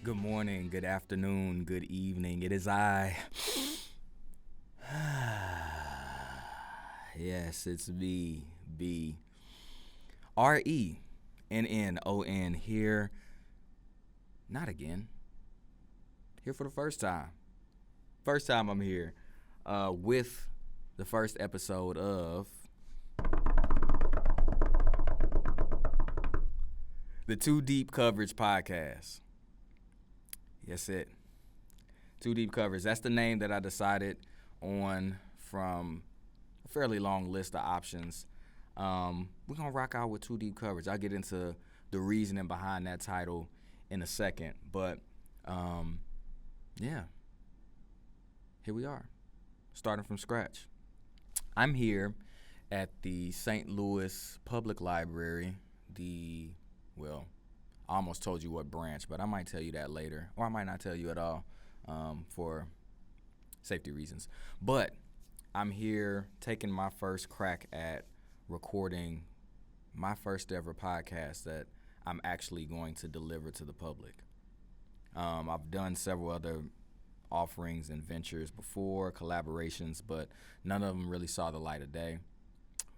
Good morning, good afternoon, good evening. It is I. Yes, it's BBRENNON here. Not again. Here for the first time. First time I'm here with the first episode of the Too Deep Coverage Podcast. Yes, it. Too Deep Coverage. That's the name that I decided on from a fairly long list of options. We're going to rock out with Too Deep Coverage. I'll get into the reasoning behind that title in a second. But, yeah, here we are, starting from scratch. I'm here at the St. Louis Public Library, I almost told you what branch, but I might tell you that later, or I might not tell you at all for safety reasons. But I'm here taking my first crack at recording my first ever podcast that I'm actually going to deliver to the public. I've done several other offerings and ventures before, collaborations, but none of them really saw the light of day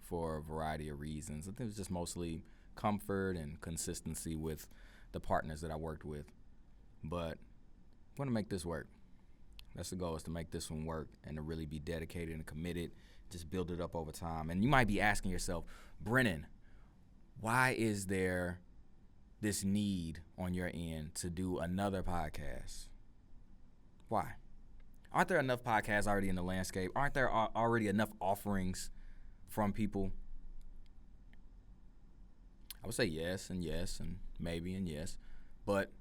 for a variety of reasons. I think it was just mostly comfort and consistency with the partners that I worked with. But I want to make this work. That's the goal, is to make this one work and to really be dedicated and committed, just build it up over time. And you might be asking yourself, Brennan, why is there this need on your end to do another podcast? Why? Aren't there enough podcasts already in the landscape? Aren't there already enough offerings from people? I would say yes and maybe and yes. But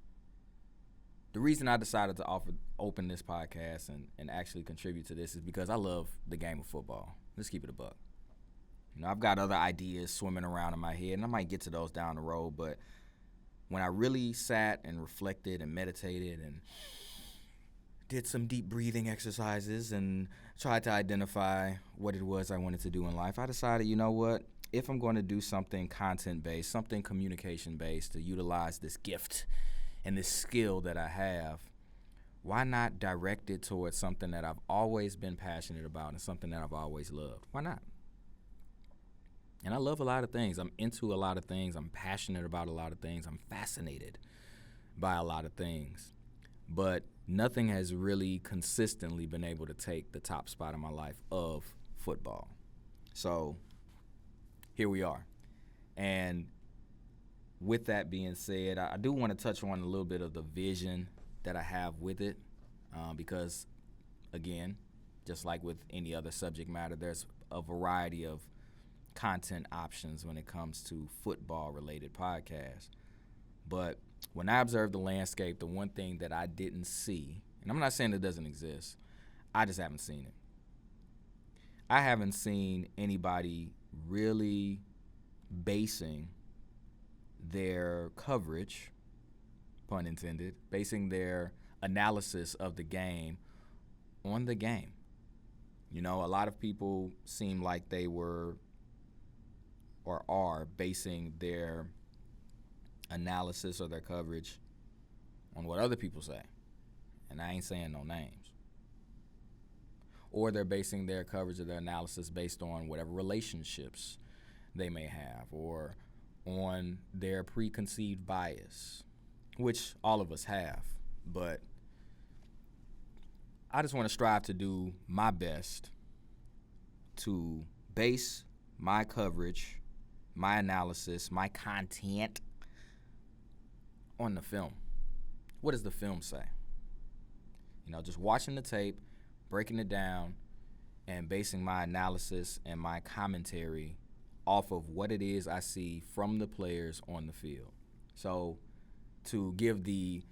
the reason I decided to open this podcast and actually contribute to this is because I love the game of football. Let's keep it a buck. I've got other ideas swimming around in my head, and I might get to those down the road. But when I really sat and reflected and meditated and did some deep breathing exercises and tried to identify what it was I wanted to do in life, I decided, you know what? If I'm going to do something content-based, something communication-based, to utilize this gift and this skill that I have, why not direct it towards something that I've always been passionate about and something that I've always loved? Why not? And I love a lot of things. I'm into a lot of things. I'm passionate about a lot of things. I'm fascinated by a lot of things. But nothing has really consistently been able to take the top spot in my life of football. So here we are. And with that being said, I do want to touch on a little bit of the vision that I have with it because, again, just like with any other subject matter, there's a variety of content options when it comes to football-related podcasts. But when I observed the landscape, the one thing that I didn't see, and I'm not saying it doesn't exist, I just haven't seen it. I haven't seen anybody really basing their coverage, pun intended, basing their analysis of the game on the game. A lot of people seem like they were or are basing their analysis or their coverage on what other people say. And I ain't saying no names. Or they're basing their coverage or their analysis based on whatever relationships they may have or on their preconceived bias, which all of us have. But I just want to strive to do my best to base my coverage, my analysis, my content on the film. What does the film say? Just watching the tape, breaking it down, and basing my analysis and my commentary off of what it is I see from the players on the field. So to give the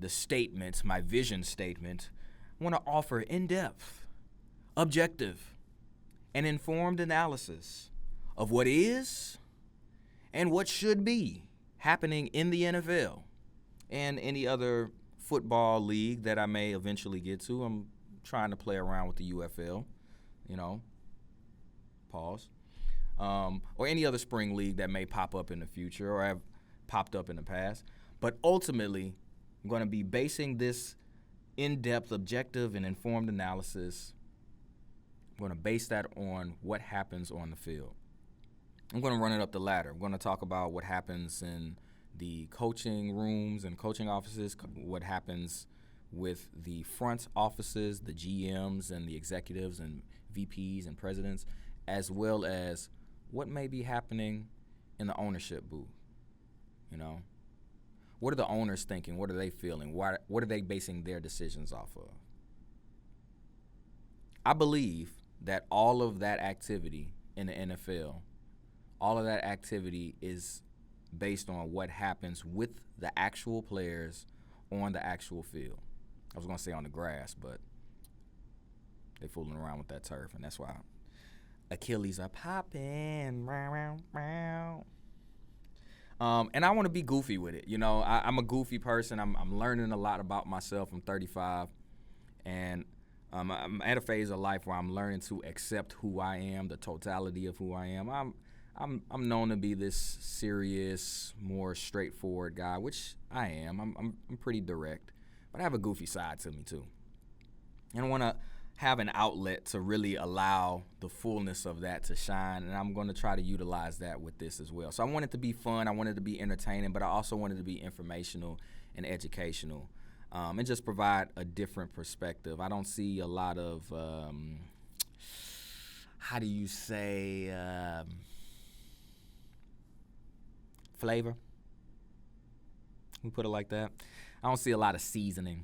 statement, my vision statement, I want to offer in-depth, objective, and informed analysis of what is and what should be happening in the NFL and any other football league that I may eventually get to. I'm trying to play around with the UFL, pause, or any other spring league that may pop up in the future or have popped up in the past. But ultimately, I'm going to be basing this in-depth, objective, and informed analysis. I'm going to base that on what happens on the field. I'm going to run it up the ladder. I'm going to talk about what happens in the coaching rooms and coaching offices, what happens with the front offices, the GMs and the executives and VPs and presidents, as well as what may be happening in the ownership booth. You know, what are the owners thinking? What are they feeling? What are they basing their decisions off of? I believe that all of that activity in the NFL, all of that activity is based on what happens with the actual players on the actual field. I was going to say on the grass, but they fooling around with that turf, and that's why Achilles are popping. And I want to be goofy with it. You know, I'm a goofy person. I'm learning a lot about myself. I'm 35, and I'm at a phase of life where I'm learning to accept who I am, the totality of who I am. I'm known to be this serious, more straightforward guy, which I am. I'm pretty direct, but I have a goofy side to me too. And I want to have an outlet to really allow the fullness of that to shine, and I'm going to try to utilize that with this as well. So I want it to be fun, I want it to be entertaining, but I also want it to be informational and educational, and just provide a different perspective. I don't see a lot of, flavor. We put it like that. I don't see a lot of seasoning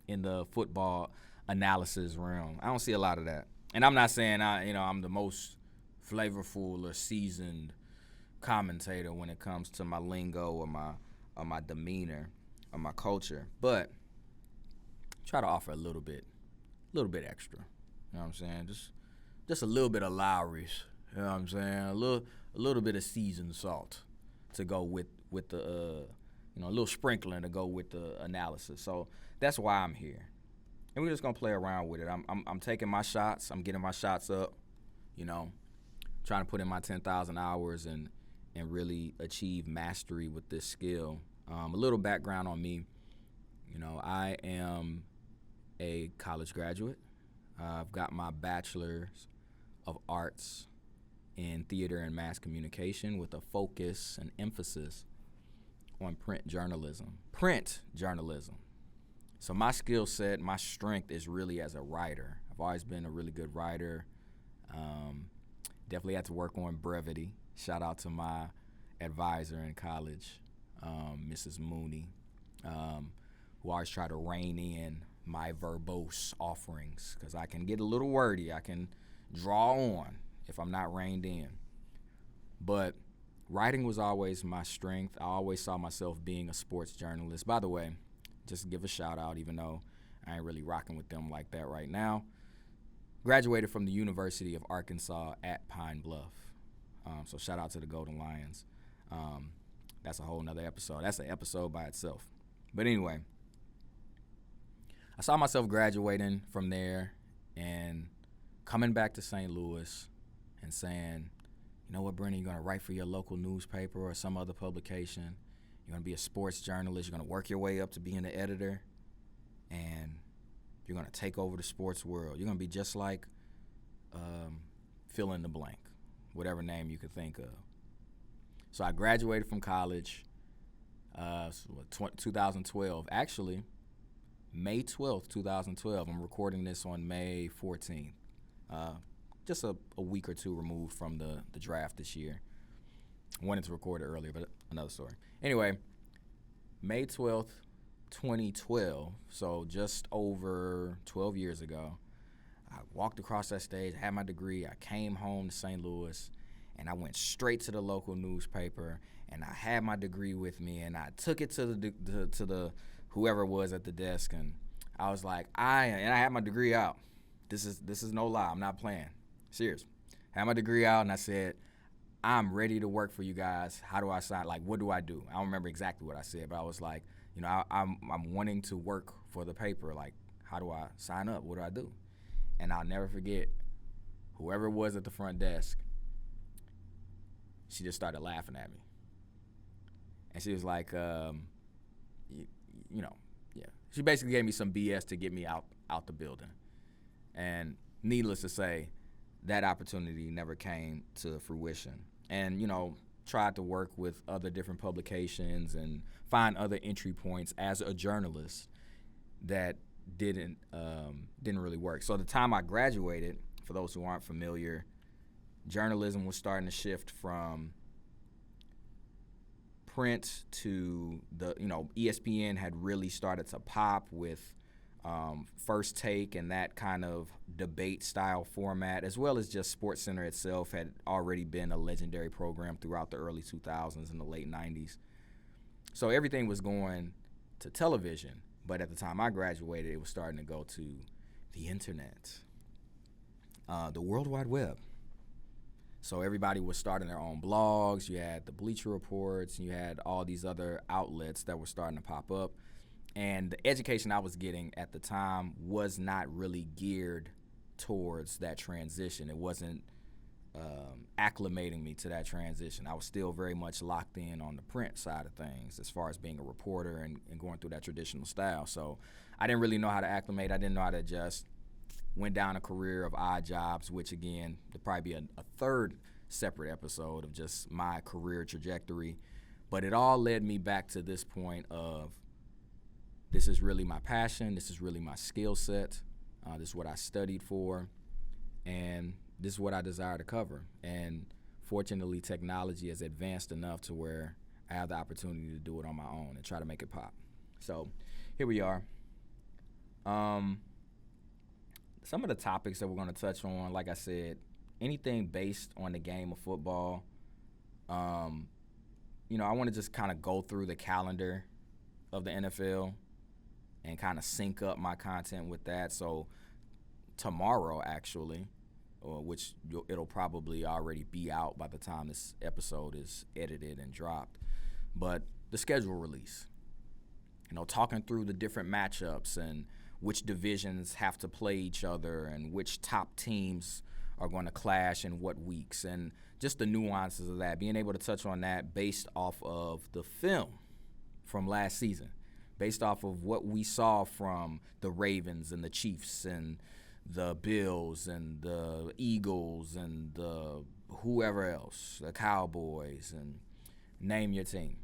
in the football analysis realm. I don't see a lot of that. And I'm not saying I'm the most flavorful or seasoned commentator when it comes to my lingo or my demeanor or my culture, but try to offer a little bit extra. You know what I'm saying? Just a little bit of Lowry's. You know what I'm saying? A little bit of seasoned salt to go with the a little sprinkling to go with the analysis. So that's why I'm here. And we're just gonna play around with it. I'm taking my shots. I'm getting my shots up. You know, trying to put in my 10,000 hours and really achieve mastery with this skill. A little background on me. You know, I am a college graduate. I've got my bachelor's of arts in theater and mass communication with a focus and emphasis on print journalism. So my skill set, my strength is really as a writer. I've always been a really good writer. Definitely had to work on brevity. Shout out to my advisor in college, Mrs. Mooney, who always tried to rein in my verbose offerings because I can get a little wordy. I can draw on if I'm not reined in. But writing was always my strength. I always saw myself being a sports journalist. By the way, just to give a shout out, even though I ain't really rocking with them like that right now. Graduated from the University of Arkansas at Pine Bluff. So shout out to the Golden Lions. That's a whole nother episode. That's an episode by itself. But anyway, I saw myself graduating from there and coming back to St. Louis and saying, you know what, Brennan, you're going to write for your local newspaper or some other publication. You're going to be a sports journalist. You're going to work your way up to being an editor, and you're going to take over the sports world. You're going to be just like fill in the blank, whatever name you could think of. So I graduated from college 2012. Actually, May 12th, 2012. I'm recording this on May 14th. Just a week or two removed from the draft this year. I wanted to record it earlier, but another story. Anyway, May 12th, 2012, so just over 12 years ago, I walked across that stage, had my degree, I came home to St. Louis, and I went straight to the local newspaper, and I had my degree with me, and I took it to the whoever was at the desk, and I was like, I had my degree out. This is no lie, I'm not playing. Serious. Had my degree out, and I said, I'm ready to work for you guys. How do I sign? Like, what do I do? I don't remember exactly what I said, but I was like, you know, I'm wanting to work for the paper. Like, how do I sign up? What do I do? And I'll never forget, whoever it was at the front desk, she just started laughing at me. And she was like, yeah. She basically gave me some BS to get me out the building. And needless to say, that opportunity never came to fruition. And, tried to work with other different publications and find other entry points as a journalist that didn't really work. So the time I graduated, for those who aren't familiar, journalism was starting to shift from print to ESPN had really started to pop with First Take and that kind of debate style format, as well as just SportsCenter itself had already been a legendary program throughout the early 2000s and the late 90s. So everything was going to television, but at the time I graduated, it was starting to go to the internet, the World Wide Web. So everybody was starting their own blogs. You had the Bleacher Reports, and you had all these other outlets that were starting to pop up. And the education I was getting at the time was not really geared towards that transition. It wasn't acclimating me to that transition. I was still very much locked in on the print side of things as far as being a reporter and going through that traditional style. So I didn't really know how to acclimate. I didn't know how to adjust. Went down a career of odd jobs, which, again, there'll probably be a third separate episode of just my career trajectory. But it all led me back to this point of this is really my passion. This is really my skill set. This is what I studied for. And this is what I desire to cover. And fortunately, technology has advanced enough to where I have the opportunity to do it on my own and try to make it pop. So here we are. Some of the topics that we're going to touch on, like I said, anything based on the game of football. I want to just kind of go through the calendar of the NFL and kind of sync up my content with that. So tomorrow, actually, which it'll probably already be out by the time this episode is edited and dropped, but the schedule release. Talking through the different matchups and which divisions have to play each other and which top teams are going to clash in what weeks, and just the nuances of that, being able to touch on that based off of the film from last season, based off of what we saw from the Ravens and the Chiefs and the Bills and the Eagles and the whoever else, the Cowboys, and name your team.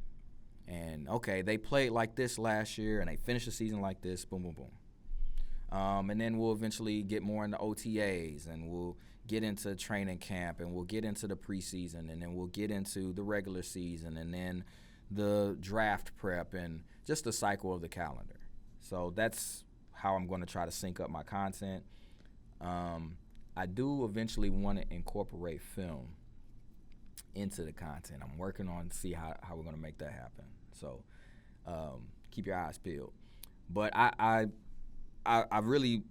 And, okay, they played like this last year and they finished the season like this, boom, boom, boom. And then we'll eventually get more into OTAs, and we'll get into training camp, and we'll get into the preseason, and then we'll get into the regular season, and then the draft prep, and just the cycle of the calendar. So that's how I'm going to try to sync up my content. I do eventually want to incorporate film into the content. I'm working on to see how we're going to make that happen. So keep your eyes peeled. But I really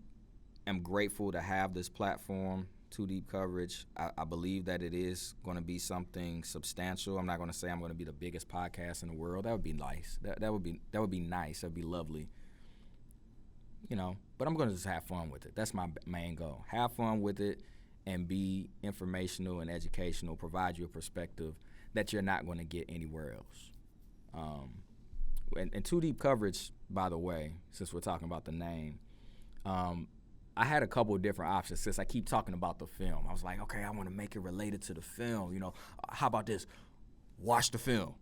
am grateful to have this platform, Too Deep Coverage. I believe that it is going to be something substantial. I'm not going to say I'm going to be the biggest podcast in the world. That would be nice. That would be nice. That would be lovely. But I'm going to just have fun with it. That's my main goal. Have fun with it and be informational and educational, provide you a perspective that you're not going to get anywhere else. And Too Deep Coverage, by the way, since we're talking about the name, I had a couple of different options since I keep talking about the film. I was like, okay, I want to make it related to the film. How about this? Watch the film.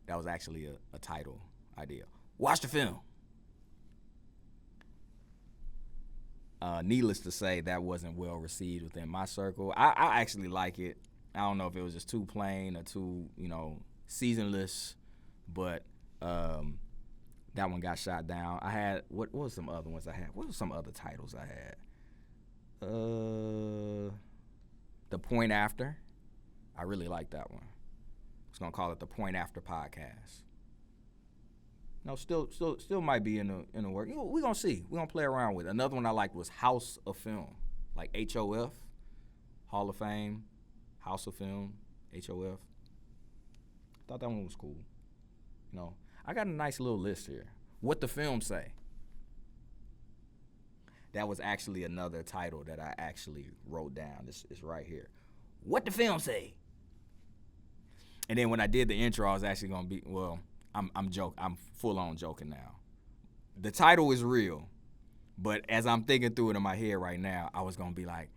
That was actually a title idea. Watch the film. Needless to say, that wasn't well received within my circle. I actually like it. I don't know if it was just too plain or too, seasonless, but that one got shot down. I had, what was some other ones I had? What were some other titles I had? The Point After. I really like that one. I was going to call it the Point After Podcast. No, still might be in the work. We're going to see. We're going to play around with it. Another one I liked was House of Film, like HOF, Hall of Fame, House of Film, HOF. I thought that one was cool. I got a nice little list here. What the Film Say. That was actually another title that I actually wrote down. It's right here. What the Film Say. And then when I did the intro, I was actually going to be, I'm joking. I'm full on joking now. The title is real, but as I'm thinking through it in my head right now, I was gonna be like,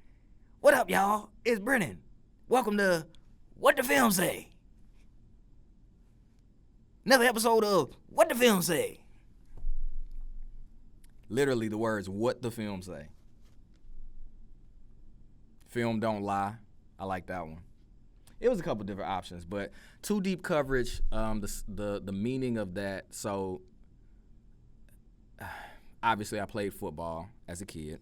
"What up, y'all? It's Brennan. Welcome to What the Film Say. Another episode of What the Film Say." Literally the words "What the Film Say." Film don't lie. I like that one. It was a couple different options, but too deep coverage. The meaning of that. So obviously, I played football as a kid,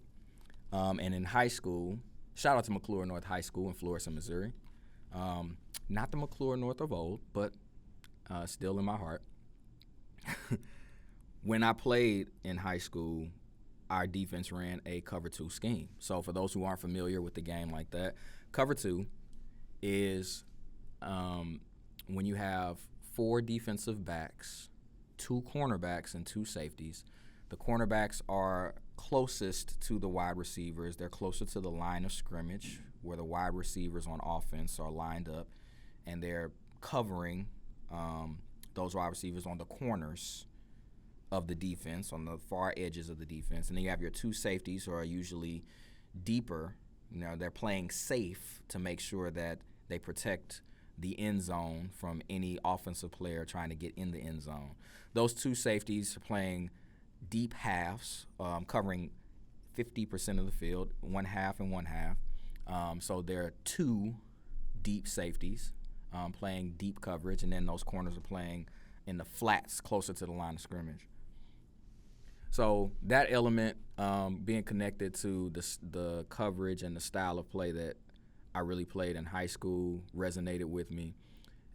and in high school, shout out to McClure North High School in Florissant, Missouri. Not the McClure North of old, but still in my heart. When I played in high school, our defense ran a cover 2 scheme. So for those who aren't familiar with the game like that, cover 2 is when you have 4 defensive backs, 2 cornerbacks, and 2 safeties. The cornerbacks are closest to the wide receivers. They're closer to the line of scrimmage where the wide receivers on offense are lined up, and they're covering those wide receivers on the corners of the defense, on the far edges of the defense. And then you have your 2 safeties who are usually deeper. They're playing safe to make sure that they protect the end zone from any offensive player trying to get in the end zone. Those 2 safeties are playing deep halves, covering 50% of the field, 1/2 and 1/2. So there are 2 deep safeties playing deep coverage, and then those corners are playing in the flats closer to the line of scrimmage. So that element, being connected to the coverage and the style of play that I really played in high school, resonated with me.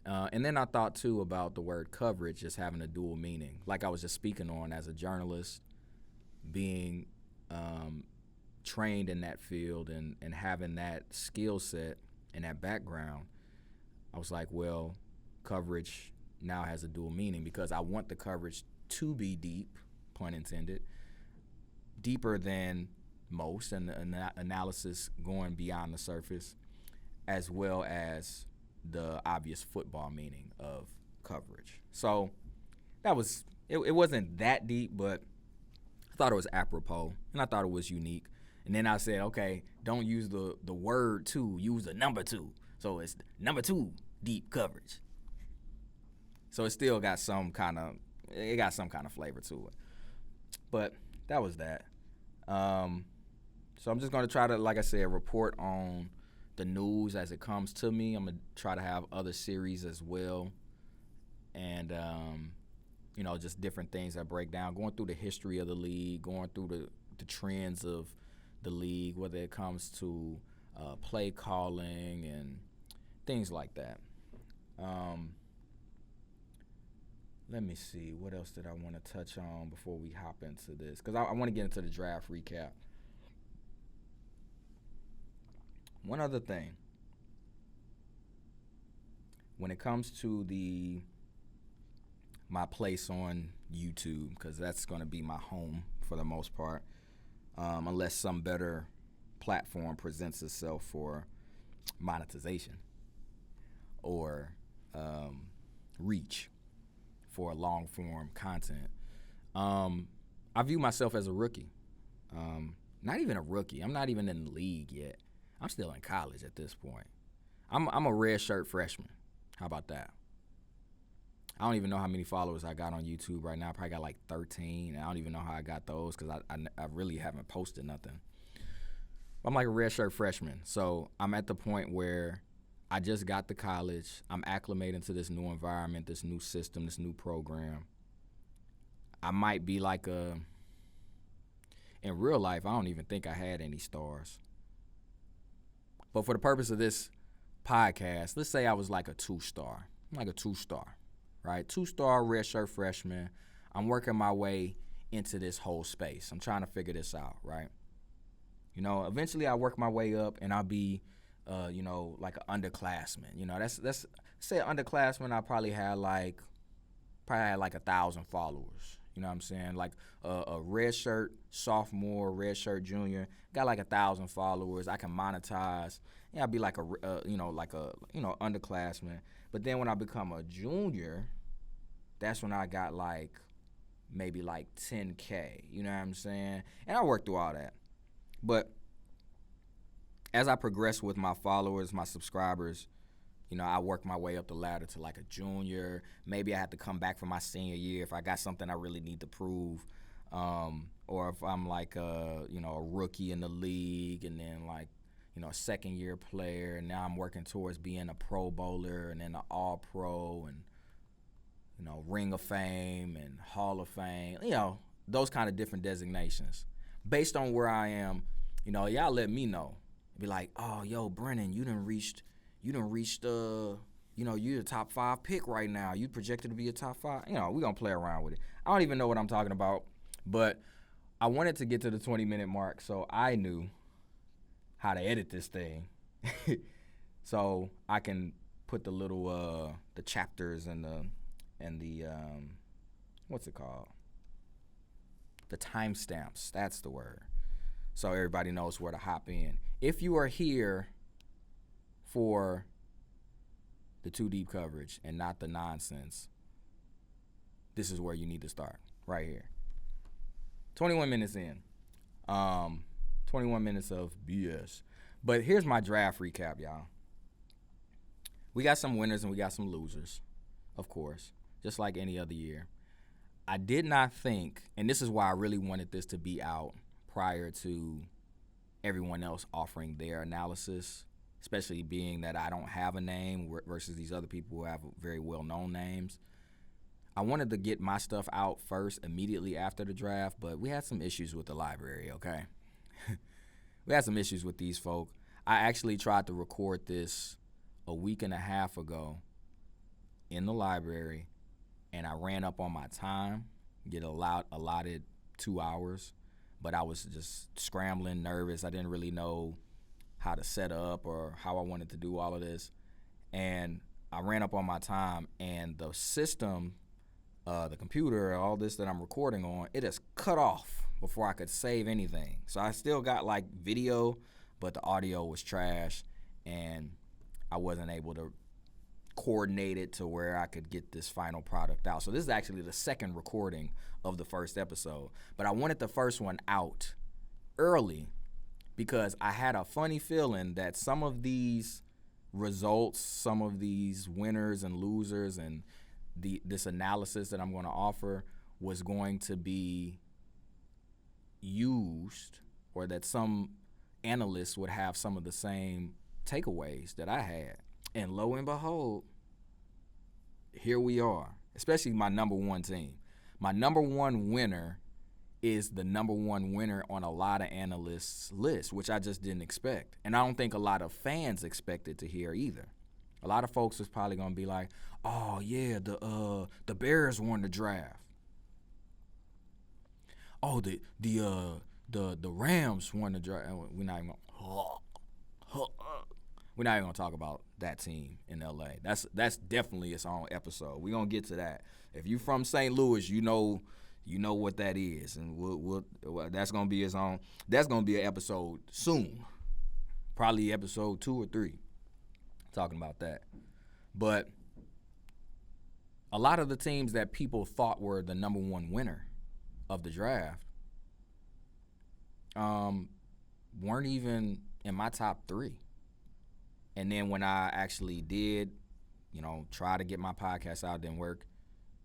And then I thought, too, about the word coverage just having a dual meaning. Like I was just speaking on as a journalist, being trained in that field and having that skill set and that background, I was like, well, coverage now has a dual meaning because I want the coverage to be deep, pun intended, deeper than most, and the analysis going beyond the surface, as well as the obvious football meaning of coverage. So that was it wasn't that deep, but I thought it was apropos, and I thought it was unique. And then I said, okay, don't use the word 2, use the number 2. So it's number 2 deep coverage. So it still got some kind of flavor to it. But that was that. So I'm just going to try to, like I said, report on the news as it comes to me. I'm going to try to have other series as well. And, just different things that break down, going through the history of the league, going through the trends of the league, whether it comes to play calling and things like that. Let me see. What else did I want to touch on before we hop into this? Because I want to get into the draft recap. One other thing. When it comes to my place on YouTube, because that's going to be my home for the most part, unless some better platform presents itself for monetization or reach for long-form content. I view myself as a rookie. Not even a rookie. I'm not even in the league yet. I'm still in college at this point. I'm a red shirt freshman. How about that? I don't even know how many followers I got on YouTube right now. I probably got like 13. And I don't even know how I got those because I really haven't posted nothing. I'm like a red shirt freshman. So I'm at the point where I just got to college. I'm acclimating to this new environment, this new system, this new program. I might be like in real life, I don't even think I had any stars. But for the purpose of this podcast, let's say I was like a 2-star. I'm like a 2-star, right? 2-star red shirt freshman. I'm working my way into this whole space. I'm trying to figure this out, right? Eventually I work my way up and I'll be like an underclassman. That's say an underclassman. I probably had like 1,000 followers. You know what I'm saying? Like a red shirt sophomore, red shirt junior, got like 1,000 followers. I can monetize. Yeah, I'd be like underclassman. But then when I become a junior, that's when I got like maybe like 10K. You know what I'm saying? And I worked through all that. But as I progressed with my followers, my subscribers, you know, I worked my way up the ladder to like a junior. Maybe I had to come back for my senior year if I got something I really need to prove. Or if I'm like a rookie in the league, and then like, a second year player, and now I'm working towards being a Pro Bowler and then an All Pro and, Ring of Fame and Hall of Fame, those kind of different designations. Based on where I am, y'all let me know. Be like, oh, yo, Brennan, you done reached, you're the top 5 pick right now. You projected to be a top 5. We're going to play around with it. I don't even know what I'm talking about, but I wanted to get to the 20-minute mark so I knew how to edit this thing. So I can put the little, the chapters and the what's it called? The timestamps. That's the word. So everybody knows where to hop in. If you are here for the Too Deep coverage and not the nonsense, this is where you need to start, right here. 21 minutes in. 21 minutes of BS. But here's my draft recap, y'all. We got some winners and we got some losers, of course, just like any other year. I did not think, and this is why I really wanted this to be out prior to everyone else offering their analysis, especially being that I don't have a name versus these other people who have very well-known names. I wanted to get my stuff out first immediately after the draft, but we had some issues with the library, okay? We had some issues with these folk. I actually tried to record this a week and a half ago in the library, and I ran up on my time, allotted 2 hours, but I was just scrambling, nervous. I didn't really know how to set up or how I wanted to do all of this. And I ran up on my time, and the system, the computer, all this that I'm recording on, it is cut off before I could save anything. So I still got like video, but the audio was trash, and I wasn't able to coordinate it to where I could get this final product out. So this is actually the second recording of the first episode. But I wanted the first one out early because I had a funny feeling that some of these results, some of these winners and losers and this analysis that I'm going to offer was going to be used, or that some analysts would have some of the same takeaways that I had. And lo and behold, here we are, especially my number one team. My number one winner is the number one winner on a lot of analysts' lists, which I just didn't expect. And I don't think a lot of fans expected to hear either. A lot of folks was probably going to be like, oh, yeah, the Bears won the draft. Oh, the Rams won the draft. We're not even gonna talk about that team in LA. That's definitely its own episode. We're gonna get to that. If you from St. Louis, you know what that is, and we'll that's gonna be its own. That's gonna be an episode soon, probably episode 2 or 3, talking about that. But a lot of the teams that people thought were the number one winner of the draft weren't even in my top 3. And then when I actually did, try to get my podcast out, didn't work,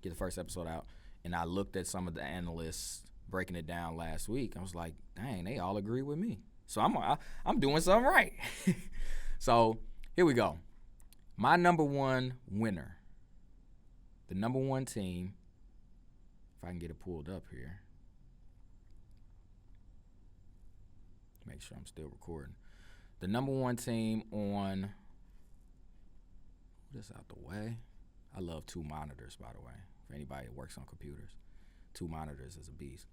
get the first episode out, and I looked at some of the analysts breaking it down last week, I was like, dang, they all agree with me. So I'm doing something right. So here we go. My number one winner, the number one team, if I can get it pulled up here. Make sure I'm still recording. The number one team on, this out the way. I love 2 monitors, by the way, for anybody that works on computers. 2 monitors is a beast.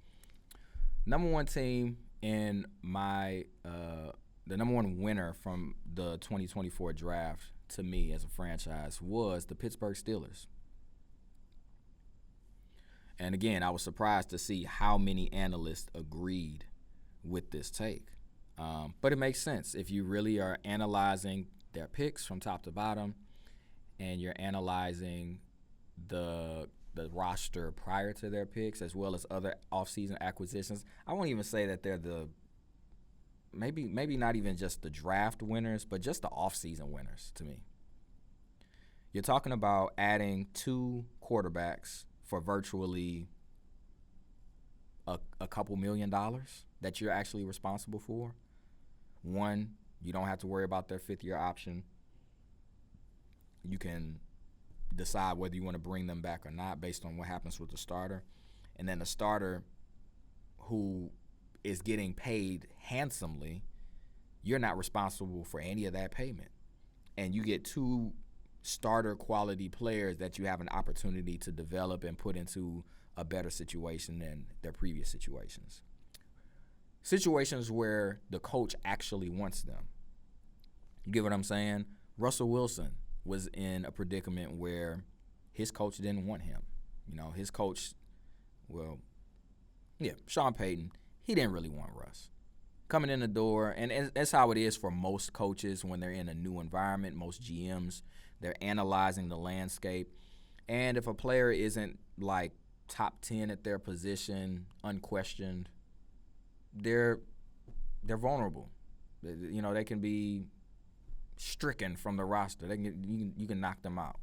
Number one team in my, the number one winner from the 2024 draft to me as a franchise was the Pittsburgh Steelers. And again, I was surprised to see how many analysts agreed with this take. But it makes sense if you really are analyzing their picks from top to bottom, and you're analyzing the the roster prior to their picks, as well as other offseason acquisitions. I won't even say that they're the maybe not even just the draft winners, but just the offseason winners to me. You're talking about adding 2 quarterbacks for virtually a couple $1 million that you're actually responsible for. One, you don't have to worry about their 5th-year option. You can decide whether you want to bring them back or not based on what happens with the starter. And then the starter who is getting paid handsomely, you're not responsible for any of that payment. And you get 2 starter quality players that you have an opportunity to develop and put into a better situation than their previous situations. Situations where the coach actually wants them. You get what I'm saying? Russell Wilson was in a predicament where his coach didn't want him. You know, his coach, Sean Payton, he didn't really want Russ. Coming in the door, and that's how it is for most coaches when they're in a new environment, most GMs, they're analyzing the landscape. And if a player isn't like top 10 at their position, unquestioned, they're vulnerable. You know, they can be stricken from the roster. You can knock them out.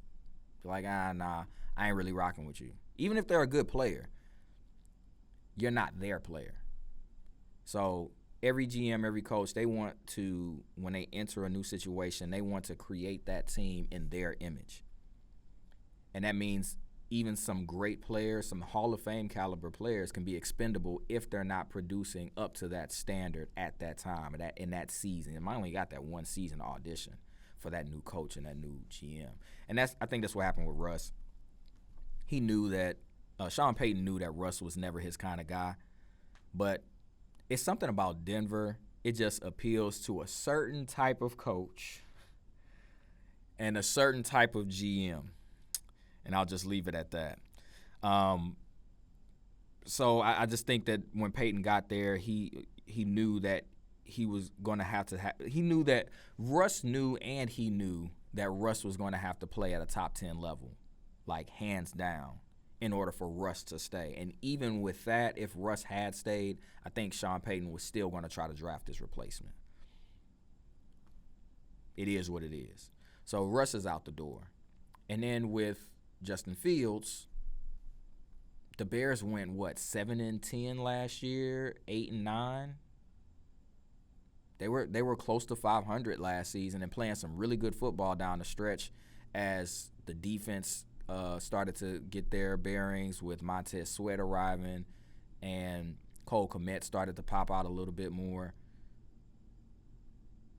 Like, nah, I ain't really rocking with you. Even if they're a good player, you're not their player. So every GM, every coach, they want to, when they enter a new situation, they want to create that team in their image. And that means even some great players, some Hall of Fame caliber players can be expendable if they're not producing up to that standard at that time, in that season. And I only got that one season audition for that new coach and that new GM. And I think that's what happened with Russ. He knew that, Sean Payton knew that Russ was never his kind of guy. But it's something about Denver. It just appeals to a certain type of coach and a certain type of GM. And I'll just leave it at that. So I just think that when Payton got there, he knew that he was going to have he knew that Russ knew, and he knew that Russ was going to have to play at a top 10 level, like hands down, in order for Russ to stay. And even with that, if Russ had stayed, I think Sean Payton was still going to try to draft his replacement. It is what it is. So Russ is out the door. And then with Justin Fields, the Bears went 7-10 last year, 8-9. They were close to 500 last season and playing some really good football down the stretch as the defense started to get their bearings with Montez Sweat arriving and Cole Kmet started to pop out a little bit more.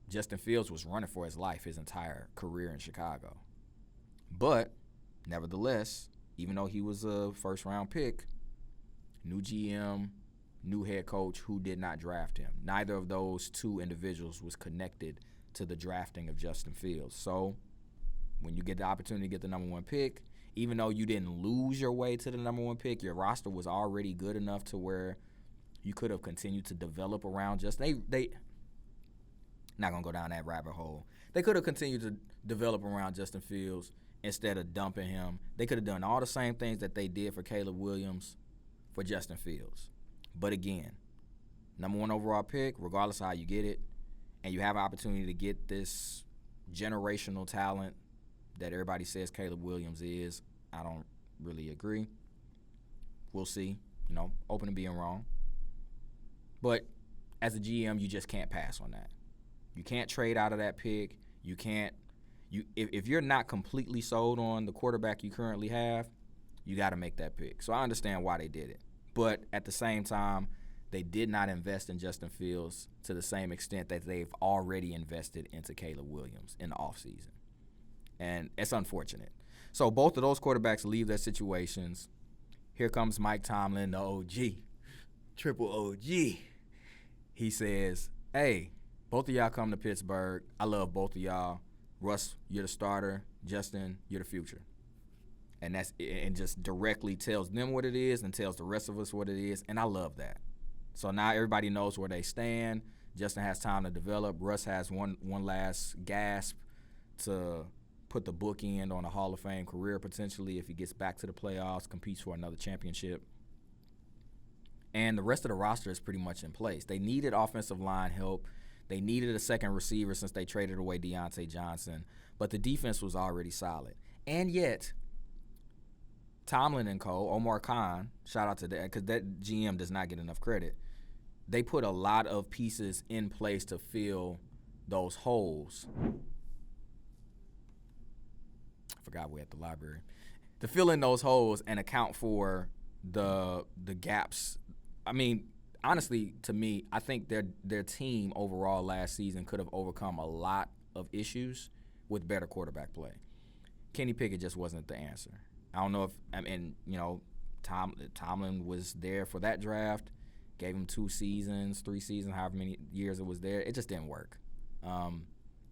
Justin Fields was running for his life his entire career in Chicago. But nevertheless, even though he was a first-round pick, new GM, new head coach who did not draft him. Neither of those two individuals was connected to the drafting of Justin Fields. So when you get the opportunity to get the number 1 pick, even though you didn't lose your way to the number 1 pick, your roster was already good enough to where you could have continued to develop around Justin. They not going to go down that rabbit hole. They could have continued to develop around Justin Fields instead of dumping him. They could have done all the same things that they did for Caleb Williams for Justin Fields. But again, number 1 overall pick, regardless of how you get it, and you have an opportunity to get this generational talent that everybody says Caleb Williams is, I don't really agree. We'll see. Open to being wrong. But as a GM, you just can't pass on that. You can't trade out of that pick. You can't. If you're not completely sold on the quarterback you currently have, you got to make that pick. So I understand why they did it. But at the same time, they did not invest in Justin Fields to the same extent that they've already invested into Caleb Williams in the offseason. And it's unfortunate. So both of those quarterbacks leave their situations. Here comes Mike Tomlin, the OG, triple OG. He says, hey, both of y'all come to Pittsburgh. I love both of y'all. Russ, you're the starter. Justin, you're the future. And just directly tells them what it is and tells the rest of us what it is, and I love that. So now everybody knows where they stand. Justin has time to develop. Russ has one last gasp to put the bookend on a Hall of Fame career potentially if he gets back to the playoffs, competes for another championship. And the rest of the roster is pretty much in place. They needed offensive line help. They needed a second receiver since they traded away Deontay Johnson. But the defense was already solid. And yet, Tomlin and co., Omar Khan, shout out to that, because that GM does not get enough credit. They put a lot of pieces in place to fill those holes. I forgot we're at the library. To fill in those holes and account for the gaps. I mean, honestly, to me, I think their team overall last season could have overcome a lot of issues with better quarterback play. Kenny Pickett just wasn't the answer. I don't know if – I mean, you know, Tomlin was there for that draft, gave him 2 seasons, 3 seasons, however many years it was there. It just didn't work. I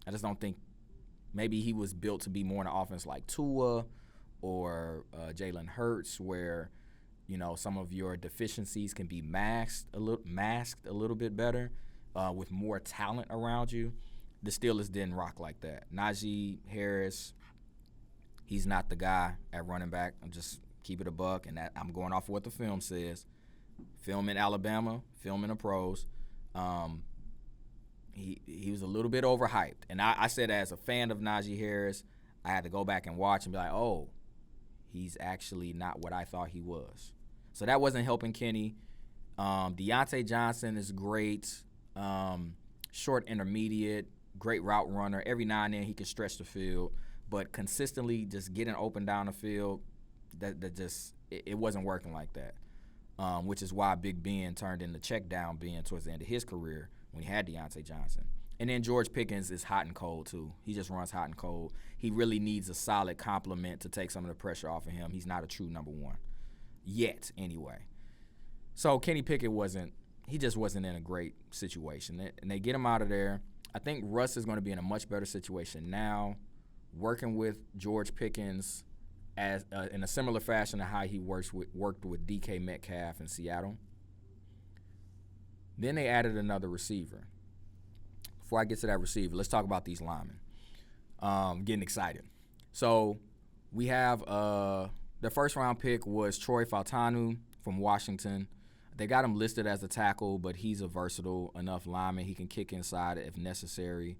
just don't think – maybe he was built to be more in an offense like Tua or Jalen Hurts where – you know, some of your deficiencies can be masked a little bit better with more talent around you. The Steelers didn't rock like that. Najee Harris, he's not the guy at running back. I'm just keep it a buck, and that I'm going off of what the film says. Film in Alabama, film in the pros. He was a little bit overhyped. And I said as a fan of Najee Harris, I had to go back and watch and be like, oh, he's actually not what I thought he was. So that wasn't helping Kenny. Deontay Johnson is great, short intermediate, great route runner. Every now and then he can stretch the field, but consistently just getting open down the field, that just it wasn't working like that, which is why Big Ben turned into check down Ben towards the end of his career when he had Deontay Johnson. And then George Pickens is hot and cold too. He just runs hot and cold. He really needs a solid complement to take some of the pressure off of him. He's not a true number one. Yet, anyway. So Kenny Pickett just wasn't in a great situation. And they get him out of there. I think Russ is going to be in a much better situation now, working with George Pickens as in a similar fashion to how he worked with DK Metcalf in Seattle. Then they added another receiver. Before I get to that receiver, let's talk about these linemen. Getting excited. So we have the first-round pick was Troy Fautanu from Washington. They got him listed as a tackle, but he's a versatile enough lineman. He can kick inside if necessary.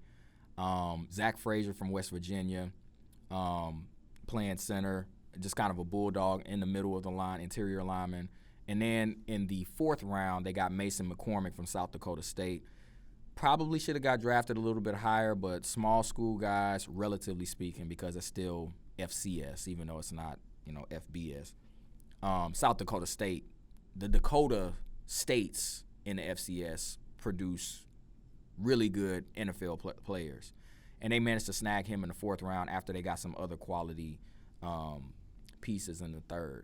Zach Frazier from West Virginia, playing center, just kind of a bulldog in the middle of the line, interior lineman. And then in the 4th round, they got Mason McCormick from South Dakota State. Probably should have got drafted a little bit higher, but small school guys, relatively speaking, because it's still FCS, even though it's not, FBS. South Dakota State, the Dakota states in the FCS produce really good NFL players. And they managed to snag him in the 4th round after they got some other quality pieces in the 3rd.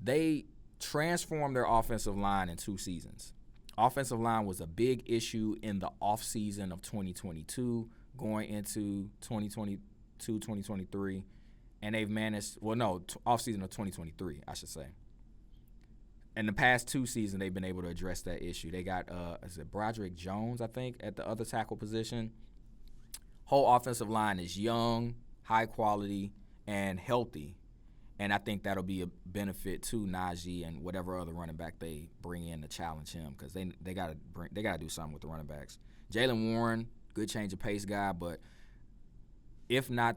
They transformed their offensive line in 2 seasons. Offensive line was a big issue in the offseason of 2022, going into 2022, 2023. And they've managed, offseason of 2023, I should say. In the past 2 seasons, they've been able to address that issue. They got, Broderick Jones, I think, at the other tackle position. Whole offensive line is young, high quality, and healthy. And I think that'll be a benefit to Najee and whatever other running back they bring in to challenge him, because they gotta do something with the running backs. Jaylen Warren, good change of pace guy, but if not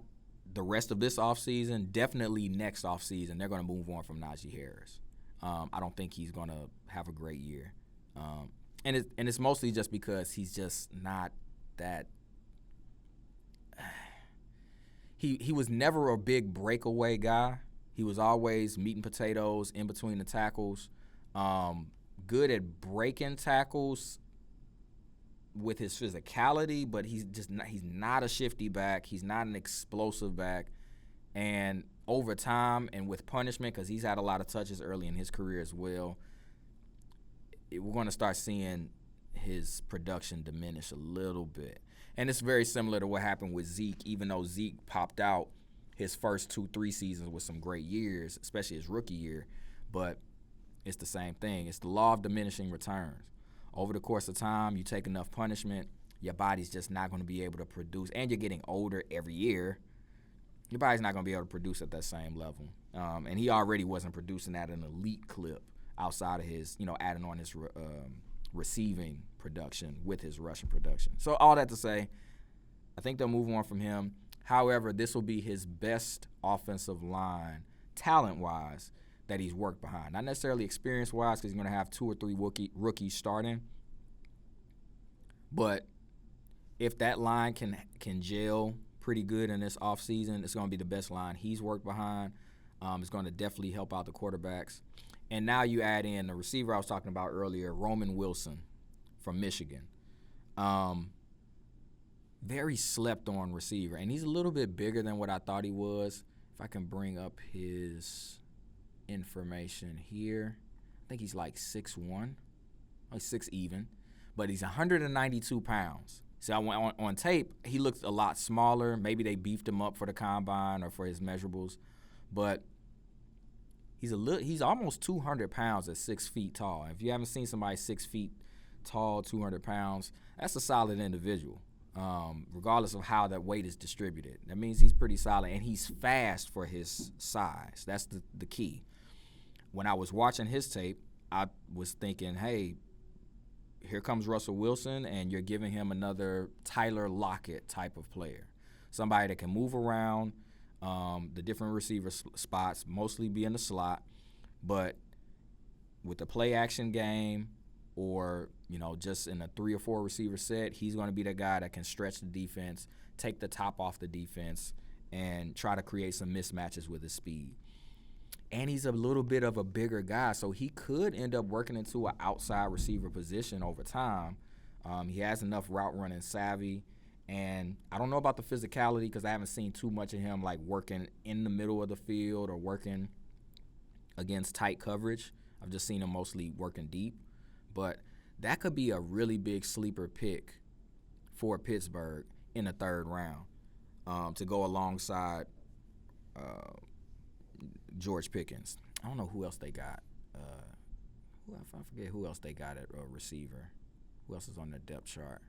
the rest of this offseason, definitely next offseason, they're going to move on from Najee Harris. I don't think he's going to have a great year. And it's mostly just because he's just not that he was never a big breakaway guy. He was always meat and potatoes in between the tackles. Good at breaking tackles with his physicality, but he's not a shifty back. He's not an explosive back. And over time and with punishment, because he's had a lot of touches early in his career as well, we're going to start seeing his production diminish a little bit. And it's very similar to what happened with Zeke, even though Zeke popped out his first 2-3 seasons with some great years, especially his rookie year. But it's the same thing. It's the law of diminishing returns. Over the course of time, you take enough punishment, your body's just not going to be able to produce. And you're getting older every year. your body's not going to be able to produce at that same level. And he already wasn't producing at an elite clip outside of his, adding on his receiving production with his rushing production. So all that to say, I think they'll move on from him. However, this will be his best offensive line, talent-wise, that he's worked behind. Not necessarily experience-wise, because he's going to have 2 or 3 rookies starting. But if that line can gel pretty good in this offseason, it's going to be the best line he's worked behind. It's going to definitely help out the quarterbacks. And now you add in the receiver I was talking about earlier, Roman Wilson from Michigan. Very slept-on receiver, and he's a little bit bigger than what I thought he was. If I can bring up his information here, I think he's like 6'1", like 6 even, but he's 192 pounds. So on tape, he looks a lot smaller. Maybe they beefed him up for the combine or for his measurables, but he's almost 200 pounds at 6 feet tall. If you haven't seen somebody 6 feet tall, 200 pounds, that's a solid individual. Regardless of how that weight is distributed. That means he's pretty solid, and he's fast for his size. That's the key. When I was watching his tape, I was thinking, hey, here comes Russell Wilson, and you're giving him another Tyler Lockett type of player. Somebody that can move around the different receiver spots, mostly be in the slot, but with the play-action game or just in a 3 or 4 receiver set, he's going to be the guy that can stretch the defense, take the top off the defense, and try to create some mismatches with his speed. And he's a little bit of a bigger guy, so he could end up working into an outside receiver position over time. He has enough route running savvy, and I don't know about the physicality because I haven't seen too much of him like working in the middle of the field or working against tight coverage. I've just seen him mostly working deep. But that could be a really big sleeper pick for Pittsburgh in the 3rd round to go alongside George Pickens. I don't know who else they got. I forget who else they got at receiver. Who else is on the depth chart?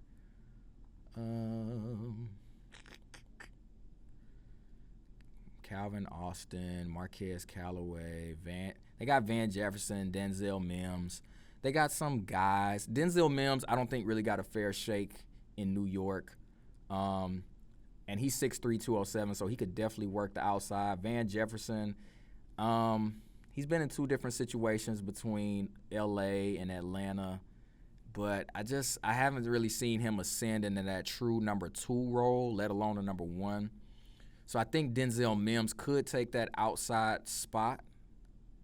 Calvin Austin, Marquez Callaway, they got Van Jefferson, Denzel Mims. They got some guys. Denzel Mims, I don't think really got a fair shake in New York. And he's 6'3", 207, so he could definitely work the outside. Van Jefferson, he's been in 2 different situations between L.A. and Atlanta. But I haven't really seen him ascend into that true number 2 role, let alone the number 1. So I think Denzel Mims could take that outside spot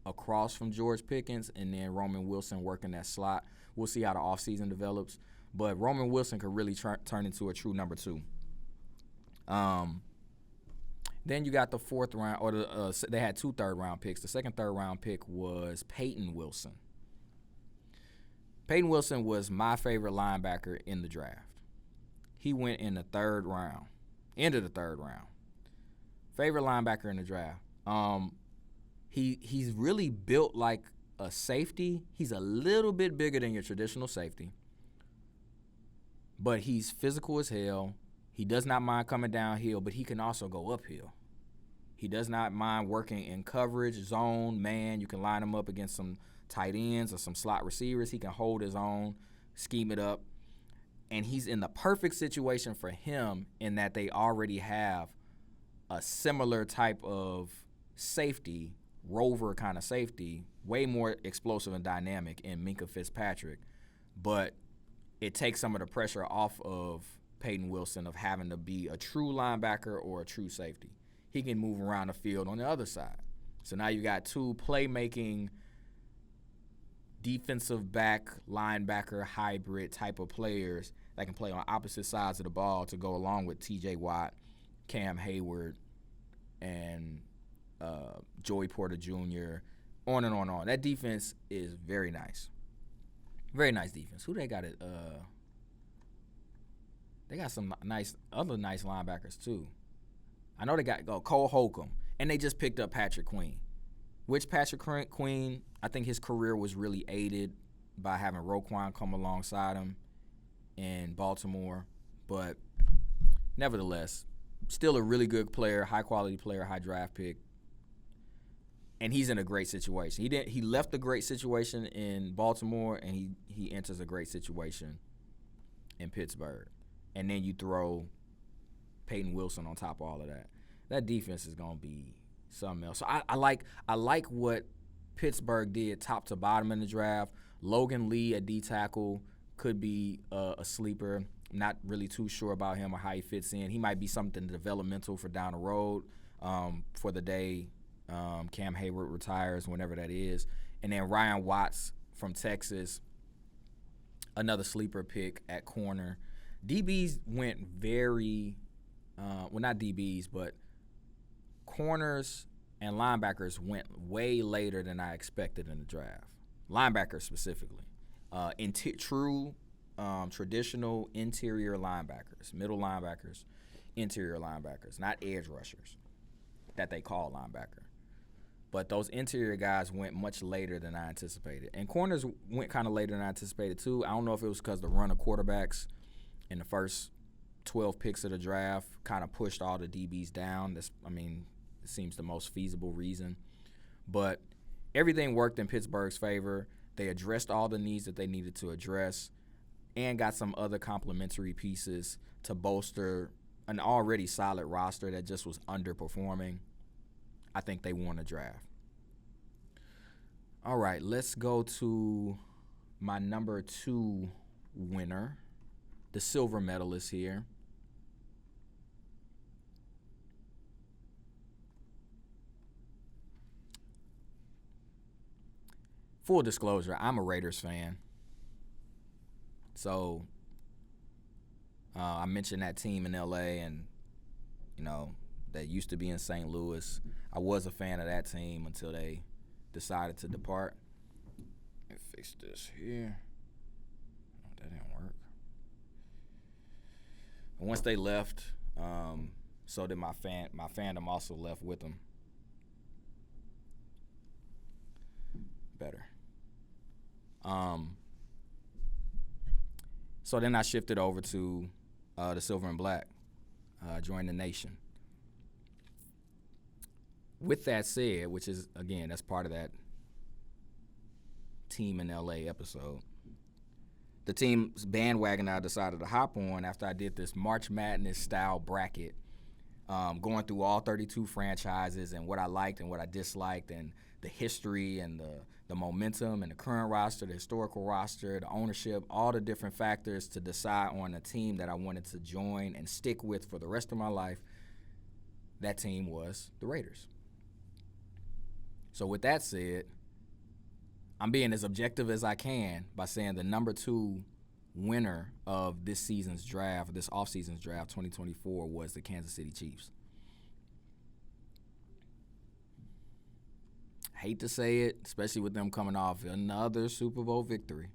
across from George Pickens, and then Roman Wilson working that slot. We'll see how the offseason develops. But Roman Wilson could really turn into a true number 2. Then you got the 4th round, or they had 2 third-round picks. The second third-round pick was Peyton Wilson. Peyton Wilson was my favorite linebacker in the draft. He went in the 3rd round, end of the 3rd round. Favorite linebacker in the draft. He's really built like a safety. He's a little bit bigger than your traditional safety, but he's physical as hell. He does not mind coming downhill, but he can also go uphill. He does not mind working in coverage, zone, man. You can line him up against some tight ends or some slot receivers. He can hold his own, scheme it up, and he's in the perfect situation for him in that they already have a similar type of safety, rover kind of safety, way more explosive and dynamic in Minkah Fitzpatrick, but it takes some of the pressure off of Peyton Wilson of having to be a true linebacker or a true safety. He can move around the field on the other side. So now you got 2 playmaking defensive back, linebacker, hybrid type of players that can play on opposite sides of the ball to go along with T.J. Watt, Cam Hayward, and Joey Porter Jr., on and on and on. That defense is very nice. Very nice defense. Who they got it? They got some other nice linebackers too. I know they got Cole Holcomb, and they just picked up Patrick Queen. Which Patrick Queen, I think his career was really aided by having Roquan come alongside him in Baltimore. But nevertheless, still a really good player, high quality player, high draft pick. And he's in a great situation. He left a great situation in Baltimore, and he enters a great situation in Pittsburgh. And then you throw Peyton Wilson on top of all of that. That defense is gonna be something else. So I like what Pittsburgh did top to bottom in the draft. Logan Lee at D tackle could be a sleeper. I'm not really too sure about him or how he fits in. He might be something developmental for down the road, for the day Cam Hayward retires, whenever that is. And then Ryan Watts from Texas, another sleeper pick at corner. DBs went very, well, not DBs, but corners and linebackers went way later than I expected in the draft. Linebackers specifically. True traditional interior linebackers, middle linebackers, interior linebackers, not edge rushers that they call linebacker. But those interior guys went much later than I anticipated. And corners went kind of later than I anticipated, too. I don't know if it was because the run of quarterbacks in the first 12 picks of the draft kind of pushed all the DBs down. It seems the most feasible reason. But everything worked in Pittsburgh's favor. They addressed all the needs that they needed to address and got some other complementary pieces to bolster an already solid roster that just was underperforming. I think they won the draft. All right, let's go to my number 2 winner, the silver medalist here. Full disclosure, I'm a Raiders fan. So I mentioned that team in LA, and that used to be in St. Louis. I was a fan of that team until they decided to depart. Let me fix this here. Oh, that didn't work. And once they left, so did my fandom also left with them. Better. So then I shifted over to the Silver and Black, joined the Nation. With that said, which is, again, that's part of that team in LA episode, the team's bandwagon I decided to hop on after I did this March Madness style bracket, going through all 32 franchises and what I liked and what I disliked and the history and the momentum and the current roster, the historical roster, the ownership, all the different factors to decide on a team that I wanted to join and stick with for the rest of my life. That team was the Raiders. So with that said, I'm being as objective as I can by saying the number 2 winner of this season's draft, this offseason's draft, 2024, was the Kansas City Chiefs. Hate to say it, especially with them coming off another Super Bowl victory.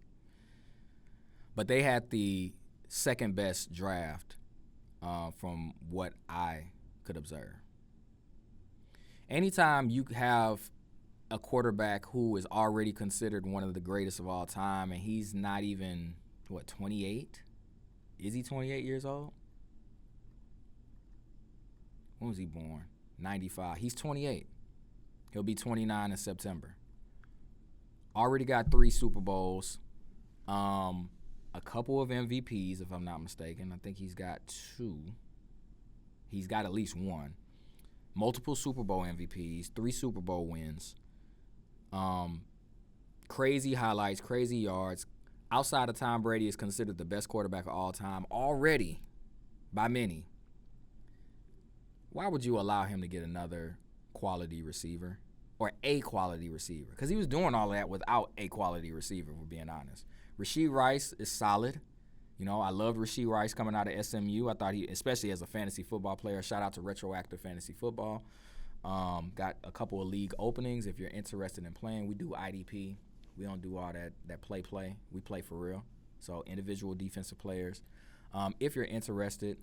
But they had the second best draft from what I could observe. Anytime you have a quarterback who is already considered one of the greatest of all time, and he's not even, 28? Is he 28 years old? When was he born? 95. He's 28. He'll be 29 in September. Already got 3 Super Bowls, a couple of MVPs, if I'm not mistaken. I think he's got 2. He's got at least 1. Multiple Super Bowl MVPs, 3 Super Bowl wins. Crazy highlights, crazy yards. Outside of Tom Brady, is considered the best quarterback of all time already by many. Why would you allow him to get another quality receiver or a quality receiver? Because he was doing all that without a quality receiver, if we're being honest. Rashee Rice is solid. I loved Rashee Rice coming out of SMU. I thought he, especially as a fantasy football player, shout out to Retroactive Fantasy Football. Got a couple of league openings. If you're interested in playing, we do IDP. We don't do all that play. We play for real. So individual defensive players. If you're interested,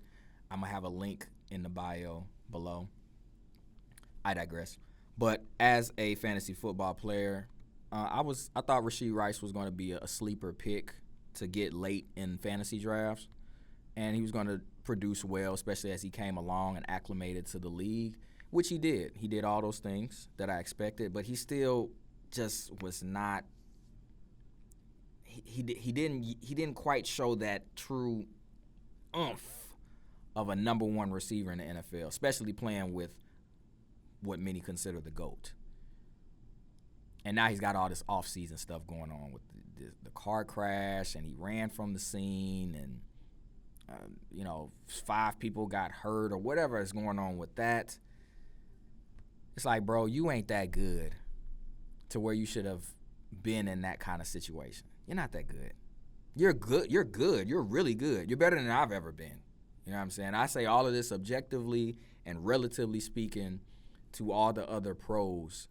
I'm going to have a link in the bio below. I digress. But as a fantasy football player, I thought Rashee Rice was going to be a sleeper pick to get late in fantasy drafts, and he was going to produce well, especially as he came along and acclimated to the league, which he did. He did all those things that I expected, but he still just was not. He didn't quite show that true oomph of a number one receiver in the NFL, especially playing with what many consider the GOAT. And now he's got all this off-season stuff going on with the car crash, and he ran from the scene, and 5 people got hurt or whatever is going on with that. It's like, bro, you ain't that good to where you should have been in that kind of situation. You're not that good. You're good. You're good. You're really good. You're better than I've ever been. You know what I'm saying? I say all of this objectively and relatively speaking to all the other pros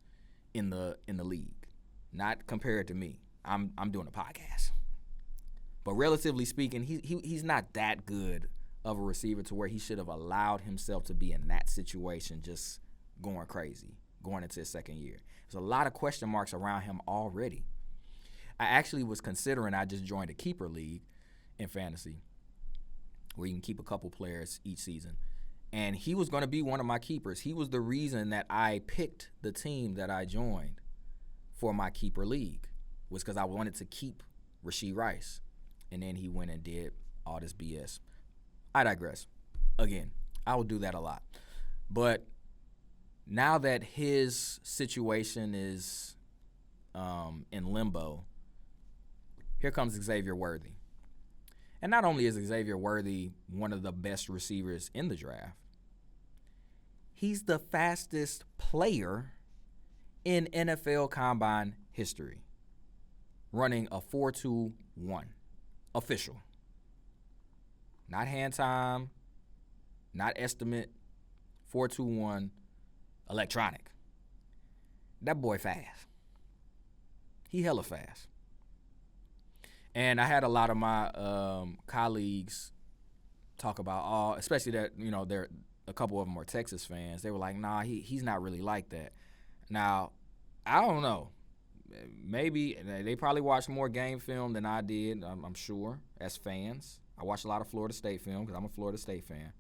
in the league, not compared to me. I'm doing a podcast. But relatively speaking, he's not that good of a receiver to where he should have allowed himself to be in that situation, just going crazy, going into his second year. There's a lot of question marks around him already. I actually was considering, I just joined a keeper league in fantasy where you can keep a couple players each season. And he was going to be one of my keepers. He was the reason that I picked the team that I joined for my keeper league, was because I wanted to keep Rashee Rice. And then he went and did all this BS. I digress. Again, I will do that a lot. But now that his situation is in limbo, here comes Xavier Worthy. And not only is Xavier Worthy one of the best receivers in the draft, he's the fastest player in NFL Combine history, running a 4.21 official. Not hand time, not estimate, 4.21 electronic. That boy fast. He hella fast. And I had a lot of my colleagues talk about especially that, there a couple of them were Texas fans. They were like, nah, he's not really like that. Now, I don't know. Maybe they probably watched more game film than I did, I'm sure, as fans. I watched a lot of Florida State film because I'm a Florida State fan.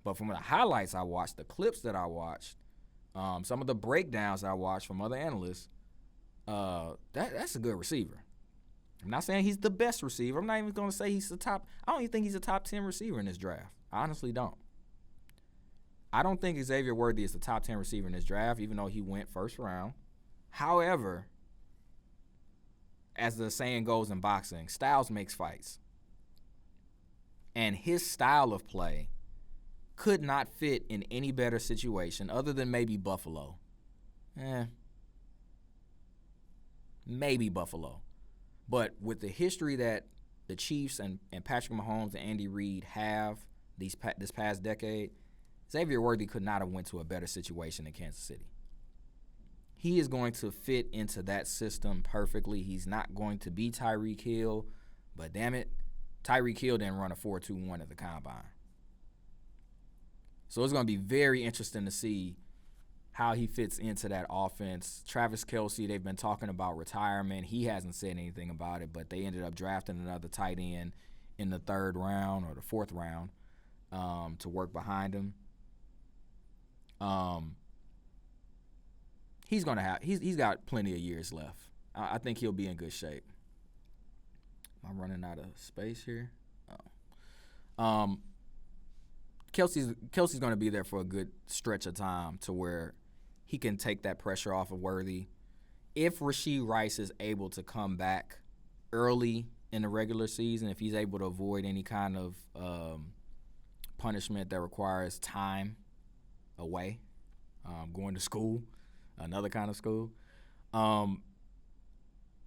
But from the highlights I watched, the clips that I watched, some of the breakdowns I watched from other analysts, that's a good receiver. I'm not saying he's the best receiver. I'm not even going to say he's the top. I don't even think he's a top 10 receiver in this draft. I honestly don't. I don't think Xavier Worthy is the top 10 receiver in this draft, even though he went first round. However, as the saying goes in boxing, styles makes fights. And his style of play could not fit in any better situation other than maybe Buffalo. Maybe Buffalo. But with the history that the Chiefs and Patrick Mahomes and Andy Reid have this past decade, Xavier Worthy could not have went to a better situation than Kansas City. He is going to fit into that system perfectly. He's not going to be Tyreek Hill, but damn it, Tyreek Hill didn't run a 4.21 at the Combine. So it's going to be very interesting to see how he fits into that offense. Travis Kelce, they've been talking about retirement. He hasn't said anything about it, but they ended up drafting another tight end in the 3rd round or the 4th round to work behind him. He's got plenty of years left. I think he'll be in good shape. Am I running out of space here? Kelce's going to be there for a good stretch of time to where he can take that pressure off of Worthy. If Rashee Rice is able to come back early in the regular season, if he's able to avoid any kind of punishment that requires time away, going to school, another kind of school,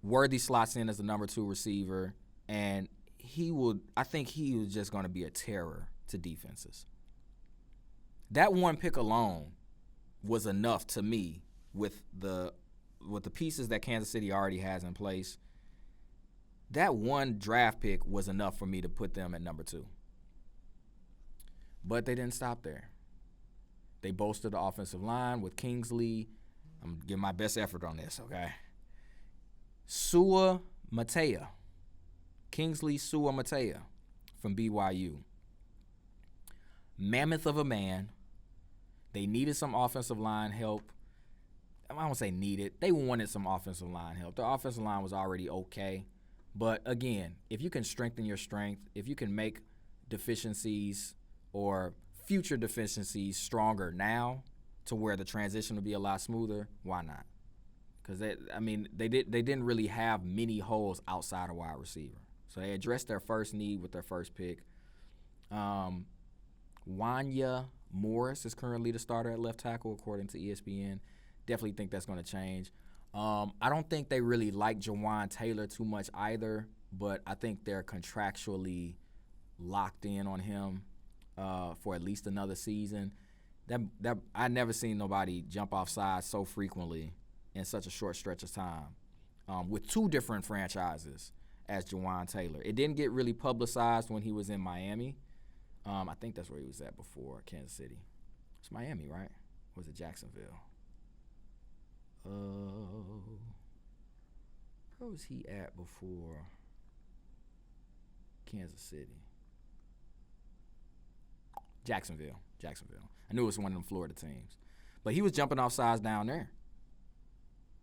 Worthy slots in as the number 2 receiver, and I think he was just going to be a terror to defenses. That one pick alone was enough to me with the pieces that Kansas City already has in place. That one draft pick was enough for me to put them at number 2. But they didn't stop there. They bolstered the offensive line with Kingsley. I'm going to give my best effort on this, okay? Kingsley Suamataia from BYU. mammoth of a man. They needed some offensive line help. I don't say needed. They wanted some offensive line help. The offensive line was already okay. But, again, if you can strengthen your strength, if you can make deficiencies or future deficiencies stronger now to where the transition will be a lot smoother, why not? Because, they didn't really have many holes outside of wide receiver. So they addressed their first need with their first pick. Wanya Morris is currently the starter at left tackle, according to ESPN. Definitely think that's going to change. I don't think they really like Jawan Taylor too much either, but I think they're contractually locked in on him for at least another season. That I never seen nobody jump off sides so frequently in such a short stretch of time with two different franchises as Jawan Taylor. It didn't get really publicized when he was in Miami. I think that's where he was at before, Kansas City. It's Miami, right? Or was it Jacksonville? Where was he at before Kansas City? Jacksonville. I knew it was one of them Florida teams. But he was jumping off sides down there.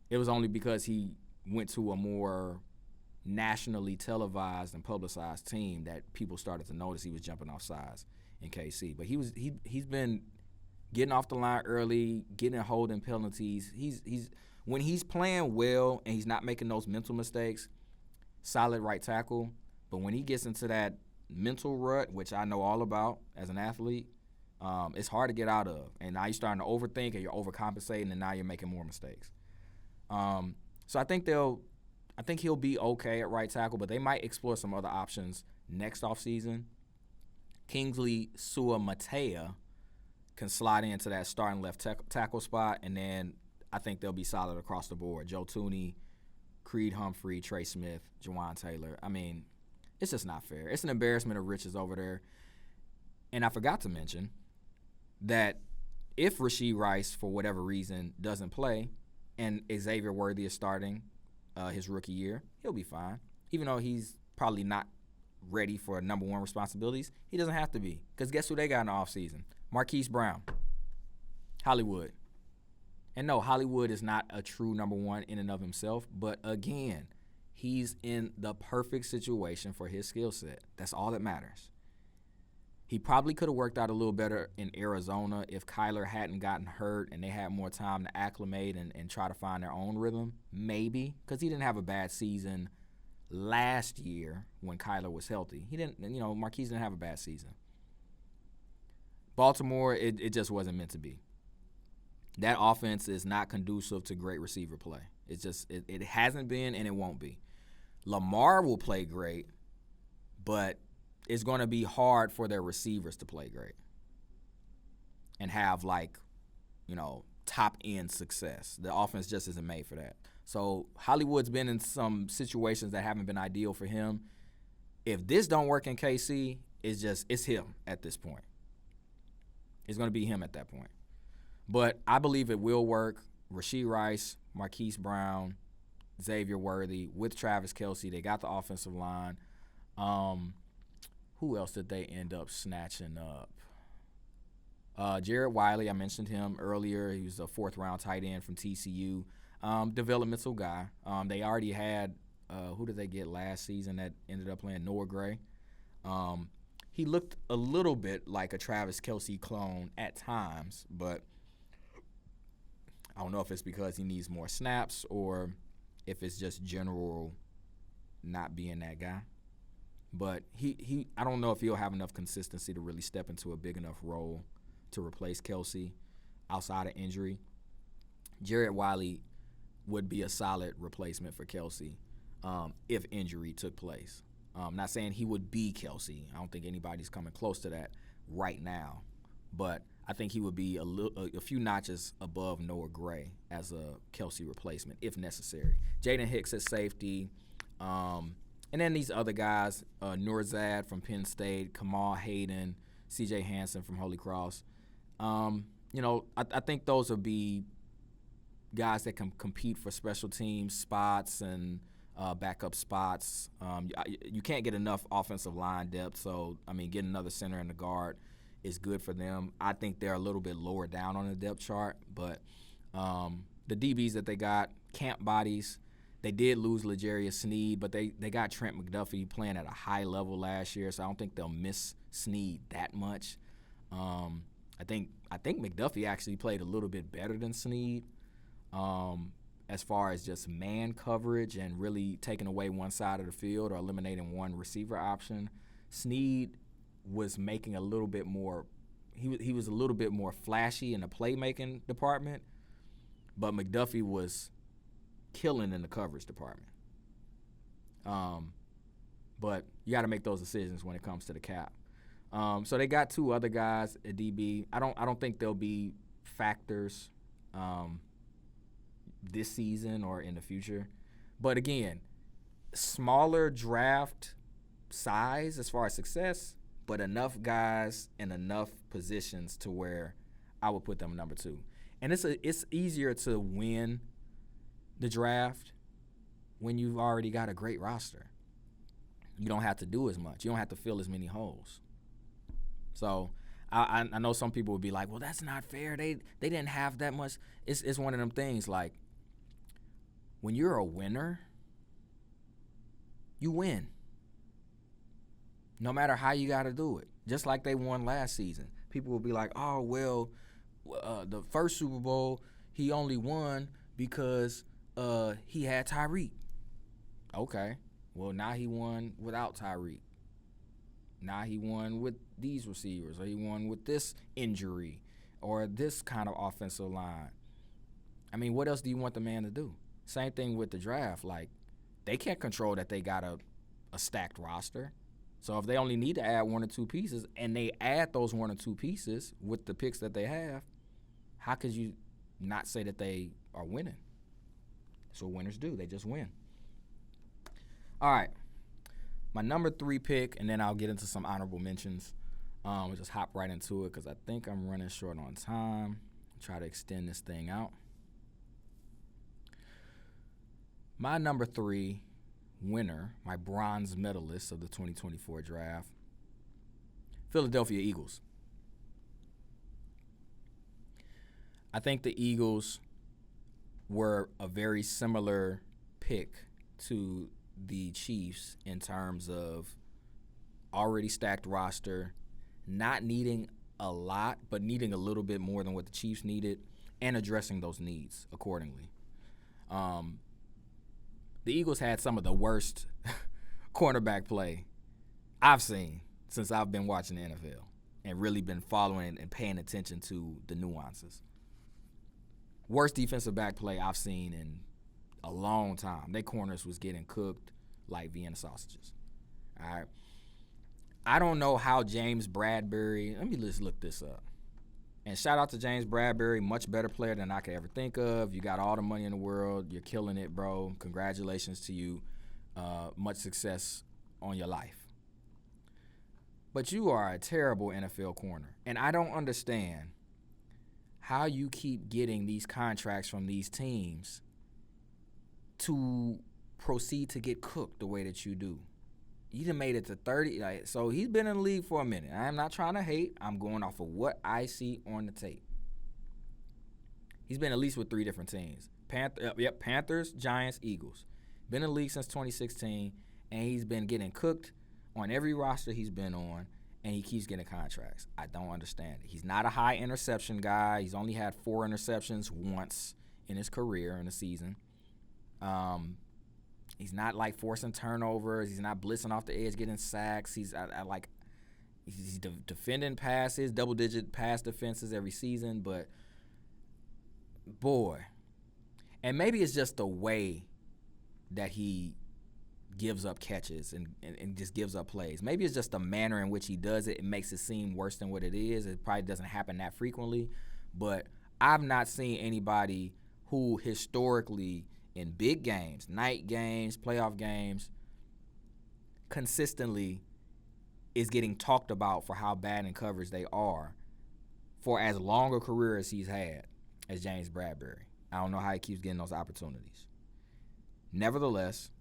It was only because he went to a more nationally televised and publicized team that people started to notice he was jumping off sides in KC. But he's been getting off the line early, getting holding penalties. He's when he's playing well and he's not making those mental mistakes, solid right tackle. But when he gets into that mental rut, which I know all about as an athlete, it's hard to get out of. And now you're starting to overthink and you're overcompensating, and now you're making more mistakes. So I think he'll be okay at right tackle, but they might explore some other options next offseason. Kingsley Suamatea can slide into that starting left tackle spot, and then I think they'll be solid across the board. Joe Thuney, Creed Humphrey, Trey Smith, Jawan Taylor. I mean, it's just not fair. It's an embarrassment of riches over there. And I forgot to mention that if Rashee Rice, for whatever reason, doesn't play and Xavier Worthy is starting his rookie year, he'll be fine. Even though he's probably not ready for number one responsibilities, he doesn't have to be. Because guess who they got in the offseason? Marquise Brown. Hollywood. And no, Hollywood is not a true number one in and of himself. But again, he's in the perfect situation for his skill set. That's all that matters. He probably could have worked out a little better in Arizona if Kyler hadn't gotten hurt and they had more time to acclimate and try to find their own rhythm. Maybe, because he didn't have a bad season last year when Kyler was healthy. Marquise didn't have a bad season. Baltimore, it just wasn't meant to be. That offense is not conducive to great receiver play. It hasn't been and it won't be. Lamar will play great, but it's going to be hard for their receivers to play great and have top-end success. The offense just isn't made for that. So Hollywood's been in some situations that haven't been ideal for him. If this don't work in KC, it's him at this point. It's going to be him at that point. But I believe it will work. Rashee Rice, Marquise Brown, Xavier Worthy with Travis Kelce. They got the offensive line. Who else did they end up snatching up? Jared Wiley, I mentioned him earlier. He was a fourth-round tight end from TCU. Developmental guy. They already had who did they get last season that ended up playing? Noah Gray. He looked a little bit like a Travis Kelce clone at times, but I don't know if it's because he needs more snaps or if it's just general not being that guy. But I don't know if he'll have enough consistency to really step into a big enough role to replace Kelce outside of injury. Jared Wiley would be a solid replacement for Kelce if injury took place. Not saying he would be Kelce. I don't think anybody's coming close to that right now. But I think he would be a few notches above Noah Gray as a Kelce replacement if necessary. Jaden Hicks at safety. And then these other guys, Nourzad from Penn State, Kamal Hayden, C.J. Hansen from Holy Cross. I think those will be guys that can compete for special teams spots and backup spots. You can't get enough offensive line depth, so, getting another center in the guard is good for them. I think they're a little bit lower down on the depth chart, but the DBs that they got, camp bodies. They did lose L'Jarius Sneed, but they got Trent McDuffie playing at a high level last year, so I don't think they'll miss Sneed that much. I think McDuffie actually played a little bit better than Sneed as far as just man coverage and really taking away one side of the field or eliminating one receiver option. Sneed was making a little bit more – he was a little bit more flashy in the playmaking department, but McDuffie was – killing in the coverage department. But you got to make those decisions when it comes to the cap. So they got two other guys at DB. I don't think they'll be factors this season or in the future. But again, smaller draft size as far as success, but enough guys in enough positions to where I would put them number 2. And it's easier to win the draft when you've already got a great roster. You don't have to do as much. You don't have to fill as many holes. So I know some people would be like, well, that's not fair. They didn't have that much. It's one of them things like when you're a winner, you win. No matter how you got to do it. Just like they won last season. People will be like, oh, well, the first Super Bowl, he only won because he had Tyreek. Okay. Well, now he won without Tyreek. Now he won with these receivers, or he won with this injury, or this kind of offensive line. I mean, what else do you want the man to do? Same thing with the draft. Like, they can't control that they got a stacked roster. So if they only need to add 1 or 2 pieces, and they add those 1 or 2 pieces with the picks that they have, how could you not say that they are winning? That's what winners do. They just win. All right. My number 3 pick, and then I'll get into some honorable mentions. We'll just hop right into it because I think I'm running short on time. Try to extend this thing out. My number 3 winner, my bronze medalist of the 2024 draft, Philadelphia Eagles. I think the Eagles were a very similar pick to the Chiefs in terms of already stacked roster, not needing a lot, but needing a little bit more than what the Chiefs needed, and addressing those needs accordingly. The Eagles had some of the worst cornerback play I've seen since I've been watching the NFL and really been following and paying attention to the nuances. Worst defensive back play I've seen in a long time. Their corners was getting cooked like Vienna sausages. All right. I don't know how James Bradbury – let me just look this up. And shout out to James Bradbury, much better player than I could ever think of. You got all the money in the world. You're killing it, bro. Congratulations to you. Much success on your life. But you are a terrible NFL corner. And I don't understand how you keep getting these contracts from these teams to proceed to get cooked the way that you do. You done made it to 30. So he's been in the league for a minute. I'm not trying to hate. I'm going off of what I see on the tape. He's been at least with 3 different teams. Panthers, Giants, Eagles. Been in the league since 2016, and he's been getting cooked on every roster he's been on, and he keeps getting contracts. I don't understand it. He's not a high interception guy. He's only had 4 interceptions once in his career in a season. He's not like forcing turnovers. He's not blitzing off the edge, getting sacks. He's defending passes, double-digit pass defenses every season. But boy, and maybe it's just the way that he gives up catches and just gives up plays. Maybe it's just the manner in which he does it. It makes it seem worse than what it is. It probably doesn't happen that frequently. But I've not seen anybody who historically in big games, night games, playoff games, consistently is getting talked about for how bad in coverage they are for as long a career as he's had as James Bradbury. I don't know how he keeps getting those opportunities. Nevertheless,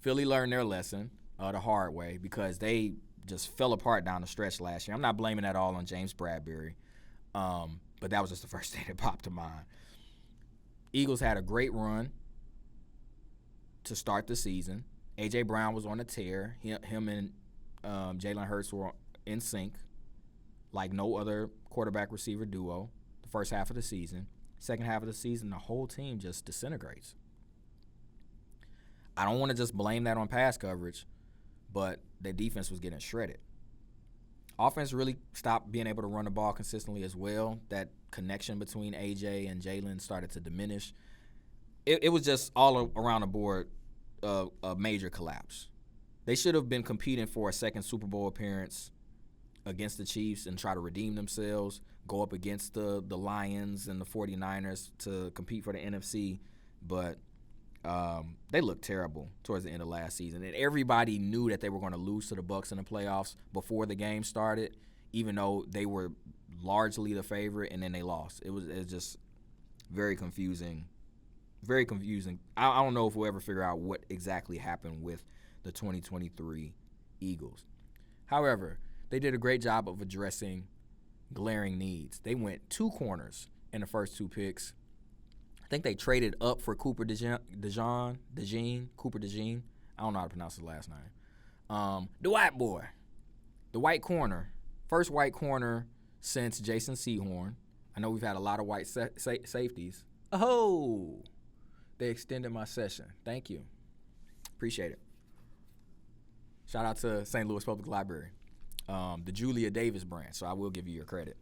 Philly learned their lesson the hard way because they just fell apart down the stretch last year. I'm not blaming that all on James Bradberry, but that was just the first thing that popped to mind. Eagles had a great run to start the season. A.J. Brown was on a tear. Him and Jalen Hurts were in sync like no other quarterback-receiver duo the first half of the season. Second half of the season, the whole team just disintegrates. I don't want to just blame that on pass coverage, but their defense was getting shredded. Offense really stopped being able to run the ball consistently as well. That connection between A.J. and Jalen started to diminish. It was just all around the board a major collapse. They should have been competing for a second Super Bowl appearance against the Chiefs and try to redeem themselves, go up against the Lions and the 49ers to compete for the NFC. But they looked terrible towards the end of last season. And everybody knew that they were going to lose to the Bucs in the playoffs before the game started, even though they were largely the favorite, and then they lost. It was just very confusing. Very confusing. I don't know if we'll ever figure out what exactly happened with the 2023 Eagles. However, they did a great job of addressing glaring needs. They went 2 corners in the first 2 picks. I think they traded up for Cooper DeJean. I don't know how to pronounce his last name. The white boy. The white corner. First white corner since Jason Sehorn. I know we've had a lot of white safeties. Oh, they extended my session. Thank you. Appreciate it. Shout out to St. Louis Public Library. The Julia Davis branch, so I will give you your credit.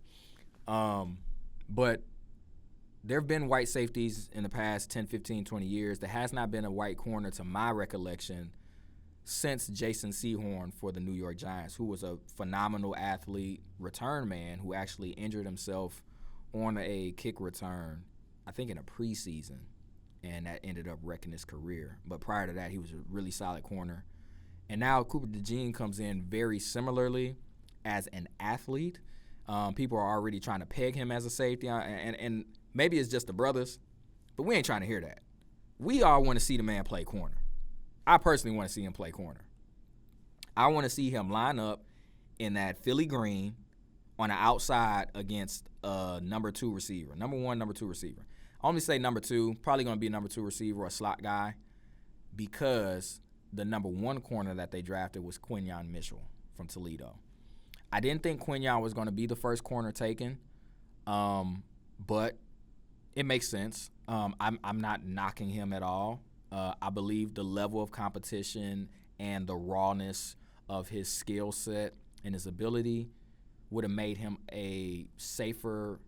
But there have been white safeties in the past 10, 15, 20 years. There has not been a white corner, to my recollection, since Jason Sehorn for the New York Giants, who was a phenomenal athlete, return man, who actually injured himself on a kick return, I think in a preseason, and that ended up wrecking his career. But prior to that, he was a really solid corner. And now Cooper DeJean comes in very similarly as an athlete. People are already trying to peg him as a safety, and maybe it's just the brothers, but we ain't trying to hear that. We all want to see the man play corner. I personally want to see him play corner. I want to see him line up in that Philly green on the outside against a number 2 receiver, number 1, number 2 receiver. I only say number 2, probably going to be a number 2 receiver or a slot guy, because the number 1 corner that they drafted was Quinyon Mitchell from Toledo. I didn't think Quinyon was going to be the first corner taken, but it makes sense. I'm not knocking him at all. I believe the level of competition and the rawness of his skill set and his ability would have made him a safer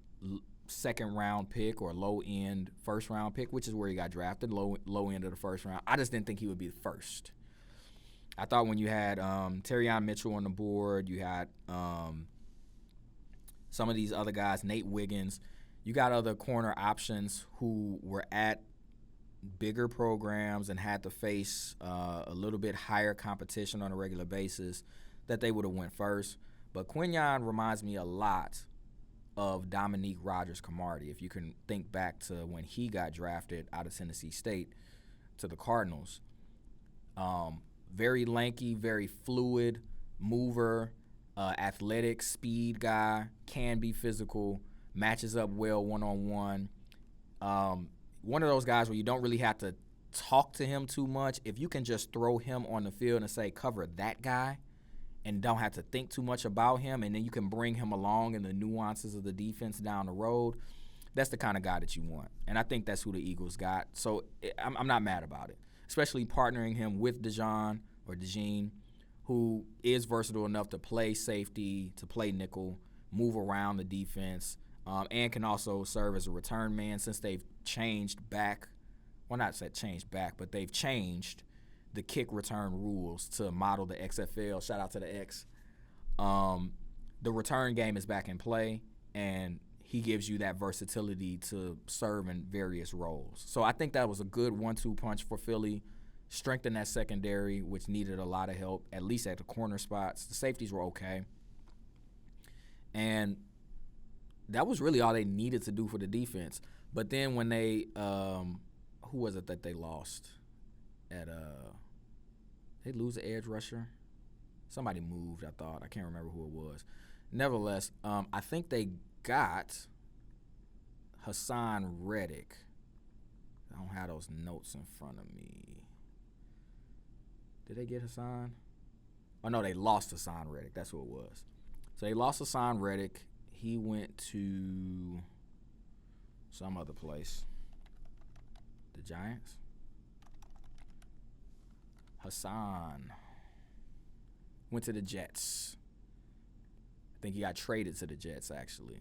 second-round pick or low-end first-round pick, which is where he got drafted, low end of the first round. I just didn't think he would be the first. I thought when you had Terrion Mitchell on the board, you had some of these other guys, Nate Wiggins, you got other corner options who were at bigger programs and had to face a little bit higher competition on a regular basis, that they would have went first. But Quinyon reminds me a lot of Dominique Rodgers-Cromartie, if you can think back to when he got drafted out of Tennessee State to the Cardinals. Very lanky, very fluid mover, athletic, speed guy, can be physical, matches up well one-on-one. One of those guys where you don't really have to talk to him too much. If you can just throw him on the field and say, cover that guy, and don't have to think too much about him, and then you can bring him along in the nuances of the defense down the road, that's the kind of guy that you want. And I think that's who the Eagles got. So I'm not mad about it, especially partnering him with DeJean, who is versatile enough to play safety, to play nickel, move around the defense, and can also serve as a return man since they've changed back. Well, not said changed back, but they've changed the kick return rules to model the XFL. Shout out to the X. The return game is back in play, and he gives you that versatility to serve in various roles. So I think that was a good 1-2 punch for Philly. Strengthen that secondary, which needed a lot of help, at least at the corner spots. The safeties were okay. And that was really all they needed to do for the defense. But then when they who was it that they lost at they lose the edge rusher? Somebody moved, I thought. I can't remember who it was. Nevertheless, I think they got Hassan Reddick. I don't have those notes in front of me. Did they get Hassan? Oh, no, they lost Hassan Reddick. That's who it was. So they lost Hassan Reddick. He went to some other place. The Giants? Hassan went to the Jets. I think he got traded to the Jets, actually.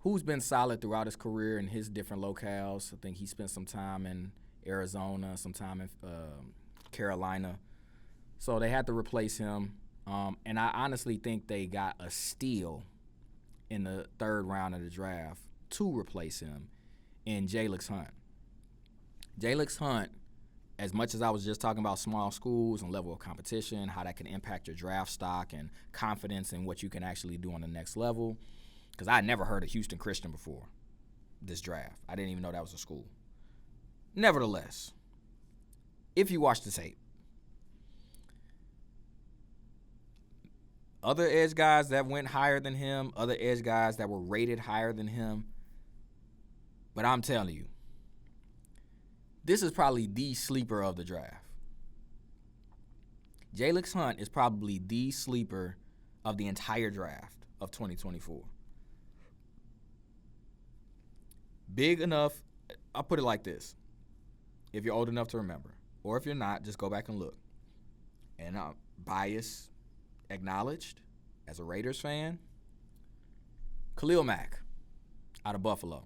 Who's been solid throughout his career in his different locales. I think he spent some time in Arizona, some time in Carolina. So they had to replace him. And I honestly think they got a steal in the third round of the draft to replace him in Jalix Hunt. Jalix Hunt, as much as I was just talking about small schools and level of competition, how that can impact your draft stock and confidence in what you can actually do on the next level, because I had never heard of Houston Christian before this draft. I didn't even know that was a school. Nevertheless, if you watch the tape, other edge guys that went higher than him, other edge guys that were rated higher than him, but I'm telling you, this is probably the sleeper of the draft. Jalix Hunt is probably the sleeper of the entire draft of 2024. Big enough, I'll put it like this. If you're old enough to remember, or if you're not, just go back and look. And bias acknowledged as a Raiders fan, Khalil Mack out of Buffalo.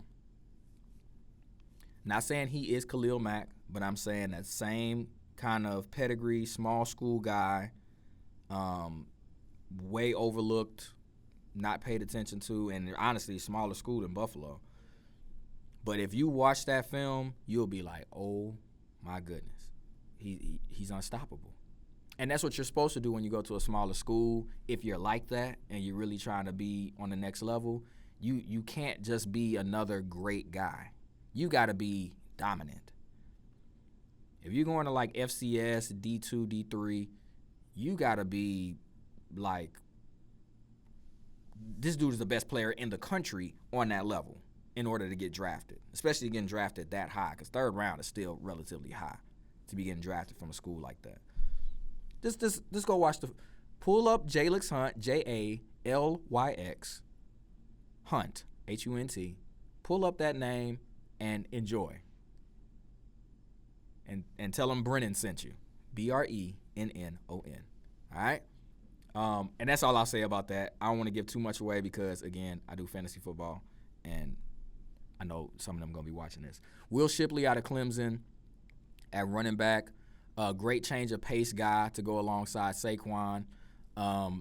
Not saying he is Khalil Mack, but I'm saying that same kind of pedigree, small school guy, way overlooked, not paid attention to, and honestly, smaller school than Buffalo. But if you watch that film, you'll be like, oh, my goodness. He's unstoppable. And that's what you're supposed to do when you go to a smaller school. If you're like that and you're really trying to be on the next level, you can't just be another great guy. You got to be dominant. If you're going to like FCS, D2, D3, you got to be like, this dude is the best player in the country on that level in order to get drafted, especially getting drafted that high, because third round is still relatively high to be getting drafted from a school like that. Just go watch pull up Jalix Hunt, Jalyx Hunt, Hunt. Pull up that name and enjoy. And tell them Brennan sent you, BRENNON. All right? And that's all I'll say about that. I don't want to give too much away because, again, I do fantasy football, and I know some of them are going to be watching this. Will Shipley out of Clemson at running back. A great change of pace guy to go alongside Saquon. A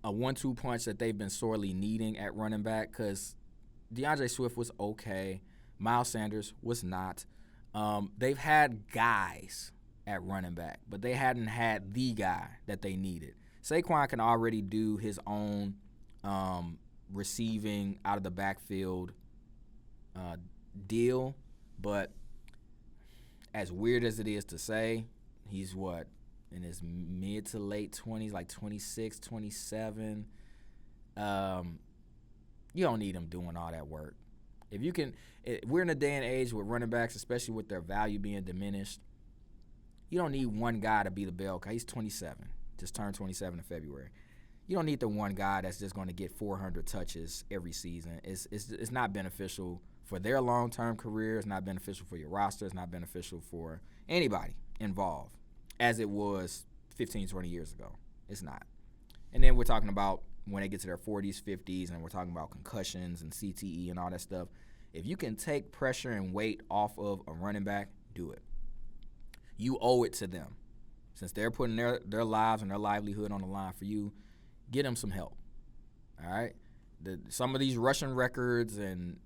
1-2 punch that they've been sorely needing at running back because DeAndre Swift was okay. Miles Sanders was not. They've had guys at running back, but they hadn't had the guy that they needed. Saquon can already do his own receiving out of the backfield deal, but as weird as it is to say, he's in his mid to late 20s, like 26, 27. You don't need him doing all that work. If you can, we're in a day and age with running backs, especially with their value being diminished. You don't need one guy to be the bell guy. He's 27, just turned 27 in February. You don't need the one guy that's just going to get 400 touches every season. It's not beneficial for their long-term career. It's not beneficial for your roster. It's not beneficial for anybody involved, as it was 15, 20 years ago. It's not. And then we're talking about when they get to their 40s, 50s, and we're talking about concussions and CTE and all that stuff. If you can take pressure and weight off of a running back, do it. You owe it to them. Since they're putting their lives and their livelihood on the line for you, get them some help. All right? Some of these rushing records and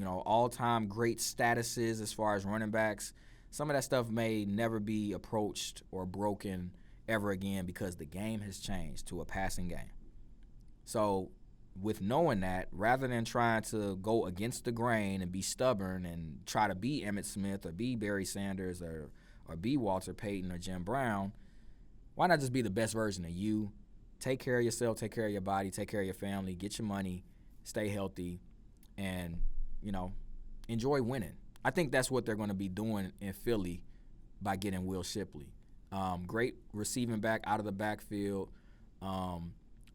all-time great statuses as far as running backs, some of that stuff may never be approached or broken ever again because the game has changed to a passing game. So with knowing that, rather than trying to go against the grain and be stubborn and try to be Emmitt Smith or be Barry Sanders or be Walter Payton or Jim Brown, why not just be the best version of you? Take care of yourself, take care of your body, take care of your family, get your money, stay healthy, and, enjoy winning. I think that's what they're going to be doing in Philly by getting Will Shipley. Great receiving back out of the backfield,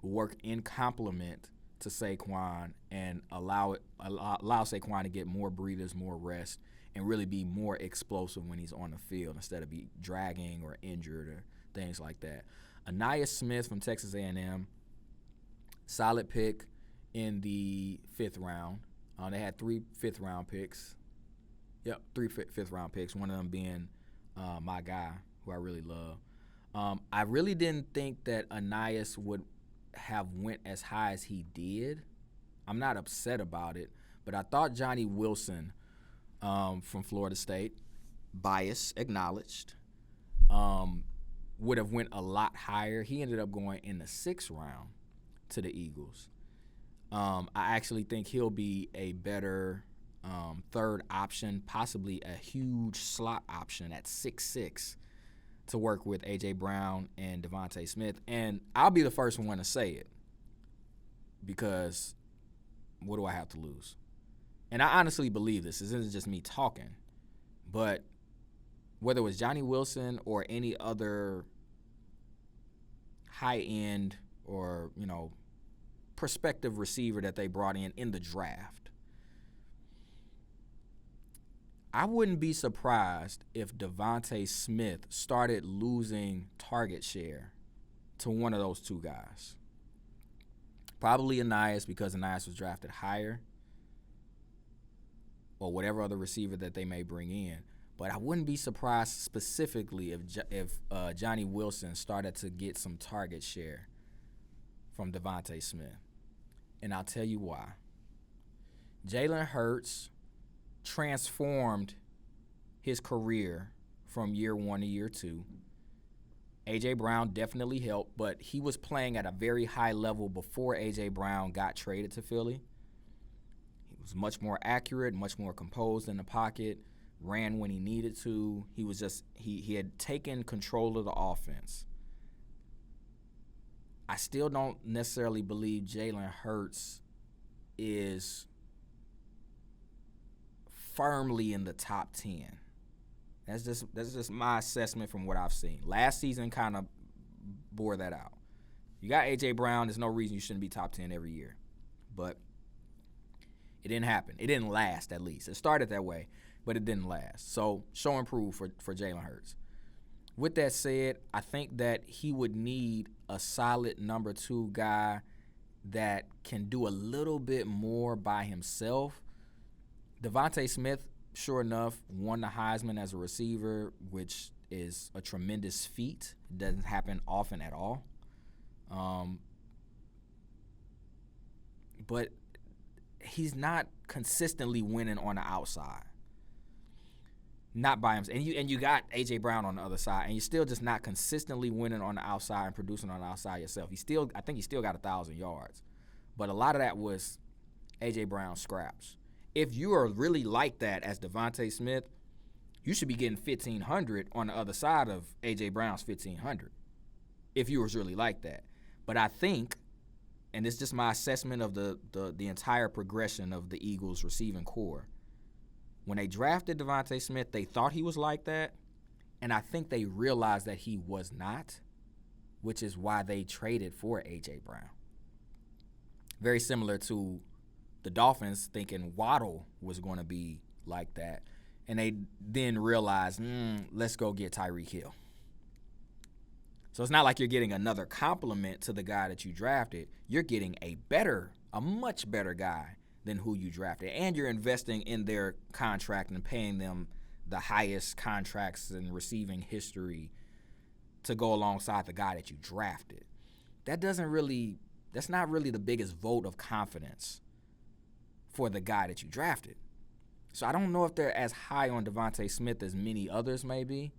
work in complement to Saquon and allow Saquon to get more breathers, more rest, and really be more explosive when he's on the field instead of be dragging or injured or things like that. Ainias Smith from Texas A&M, solid pick in the 5th round. They had 3 5th-round picks. Yep, 3 5th-round picks, one of them being my guy, who I really love. I really didn't think that Ainias would have went as high as he did. I'm not upset about it, but I thought Johnny Wilson from Florida State, bias acknowledged, would have went a lot higher. He ended up going in the 6th round to the Eagles. I actually think he'll be a better third option, possibly a huge slot option at 6'6", to work with A.J. Brown and Devontae Smith. And I'll be the first one to say it, because what do I have to lose? And I honestly believe this. This isn't just me talking. But whether it was Johnny Wilson or any other high-end or, prospective receiver that they brought in the draft, I wouldn't be surprised if Devontae Smith started losing target share to one of those two guys. Probably Ainias, because Ainias was drafted higher, or whatever other receiver that they may bring in. But I wouldn't be surprised specifically if Johnny Wilson started to get some target share from Devontae Smith. And I'll tell you why. Jalen Hurts transformed his career from year 1 to year 2. A.J. Brown definitely helped, but he was playing at a very high level before A.J. Brown got traded to Philly. He was much more accurate, much more composed in the pocket, ran when he needed to. He was just he had taken control of the offense. I still don't necessarily believe Jalen Hurts is firmly in the top 10. That's just my assessment from what I've seen. Last season kind of bore that out. You got A.J. Brown. There's no reason you shouldn't be top 10 every year. But it didn't happen. It didn't last, at least. It started that way, but it didn't last. So show and prove for Jalen Hurts. With that said, I think that he would need a solid number 2 guy that can do a little bit more by himself. Devontae Smith, sure enough, won the Heisman as a receiver, which is a tremendous feat. It doesn't happen often at all. But he's not consistently winning on the outside. Not by himself. And you got A.J. Brown on the other side, and you're still just not consistently winning on the outside and producing on the outside yourself. I think he still got 1,000 yards. But a lot of that was A.J. Brown scraps. If you are really like that as Devontae Smith, you should be getting 1,500 on the other side of A.J. Brown's 1,500, if you was really like that. But I think, and it's just my assessment of the entire progression of the Eagles' receiving core, when they drafted Devontae Smith, they thought he was like that, and I think they realized that he was not, which is why they traded for A.J. Brown. Very similar to the Dolphins thinking Waddle was going to be like that, and they then realized, let's go get Tyreek Hill. So it's not like you're getting another compliment to the guy that you drafted. You're getting a much better guy than who you drafted, and you're investing in their contract and paying them the highest contracts in receiving history to go alongside the guy that you drafted. That's not really the biggest vote of confidence for the guy that you drafted. So I don't know if they're as high on Devontae Smith as many others may be.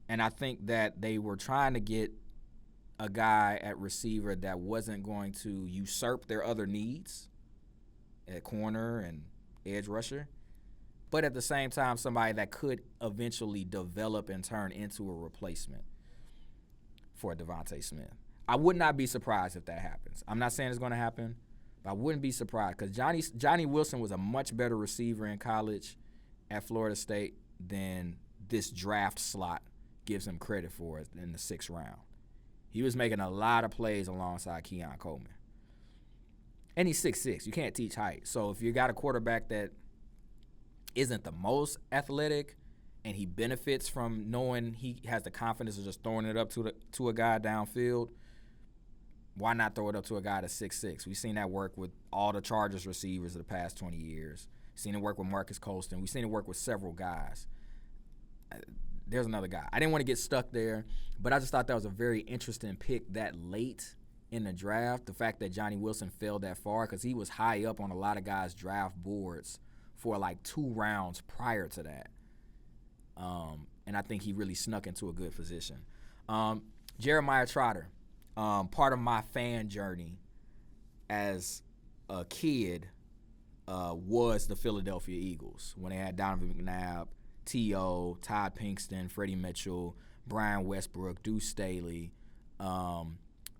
And I think that they were trying to get a guy at receiver that wasn't going to usurp their other needs at corner and edge rusher. but at the same time, somebody that could eventually develop and turn into a replacement for Devontae Smith. I would not be surprised if that happens. I'm not saying it's going to happen, but I wouldn't be surprised because Johnny Wilson was a much better receiver in college at Florida State than this draft slot gives him credit for in the 6th round. He was making a lot of plays alongside Keon Coleman. And he's 6'6". You can't teach height. So if you got a quarterback that isn't the most athletic and he benefits from knowing he has the confidence of just throwing it up to a guy downfield, why not throw it up to a guy that's 6'6"? We've seen that work with all the Chargers receivers of the past 20 years. We've seen it work with Marcus Colston. We've seen it work with several guys. There's another guy. I didn't want to get stuck there, but I just thought that was a very interesting pick that late in the draft. The fact that Johnny Wilson fell that far because he was high up on a lot of guys' draft boards for like 2 rounds prior to that. And I think he really snuck into a good position. Jeremiah Trotter, part of my fan journey as a kid was the Philadelphia Eagles when they had Donovan McNabb, T.O., Todd Pinkston, Freddie Mitchell, Brian Westbrook, Deuce Staley. What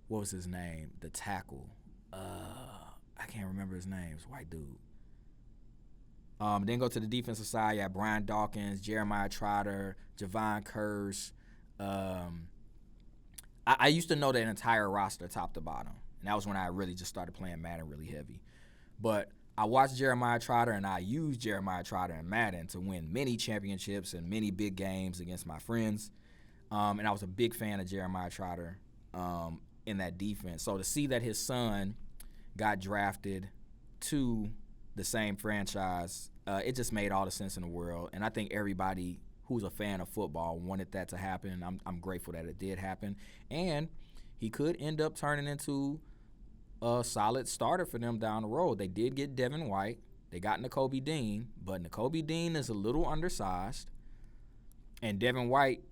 was his name? The tackle. I can't remember his name. It's a white dude. Then go to the defensive side. You had Brian Dawkins, Jeremiah Trotter, Javon Curse. I used to know that entire roster top to bottom. And that was when I really just started playing Madden really heavy. But I watched Jeremiah Trotter, and I used Jeremiah Trotter in Madden to win many championships and many big games against my friends. And I was a big fan of Jeremiah Trotter in that defense. So to see that his son got drafted to the same franchise, it just made all the sense in the world. And I think everybody who's a fan of football wanted that to happen. I'm grateful that it did happen. And he could end up turning into a solid starter for them down the road. They did get Devin White. They got Nakobe Dean, but Nakobe Dean is a little undersized. And Devin White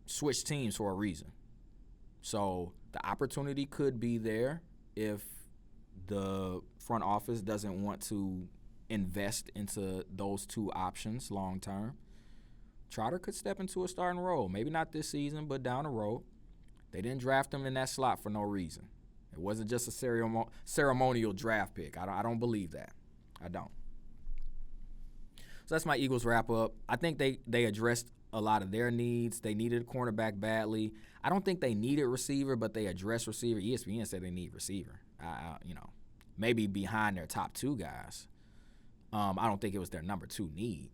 switched teams for a reason. So the opportunity could be there if the front office doesn't want to invest into those 2 options long term. Trotter could step into a starting role. Maybe not this season, but down the road. They didn't draft him in that slot for no reason. It wasn't just a ceremonial draft pick. I don't believe that. I don't. So that's my Eagles wrap-up. I think they addressed a lot of their needs. They needed a cornerback badly. I don't think they needed receiver, but they addressed receiver. ESPN said they need receiver. Maybe behind their top 2 guys. I don't think it was their number 2 need.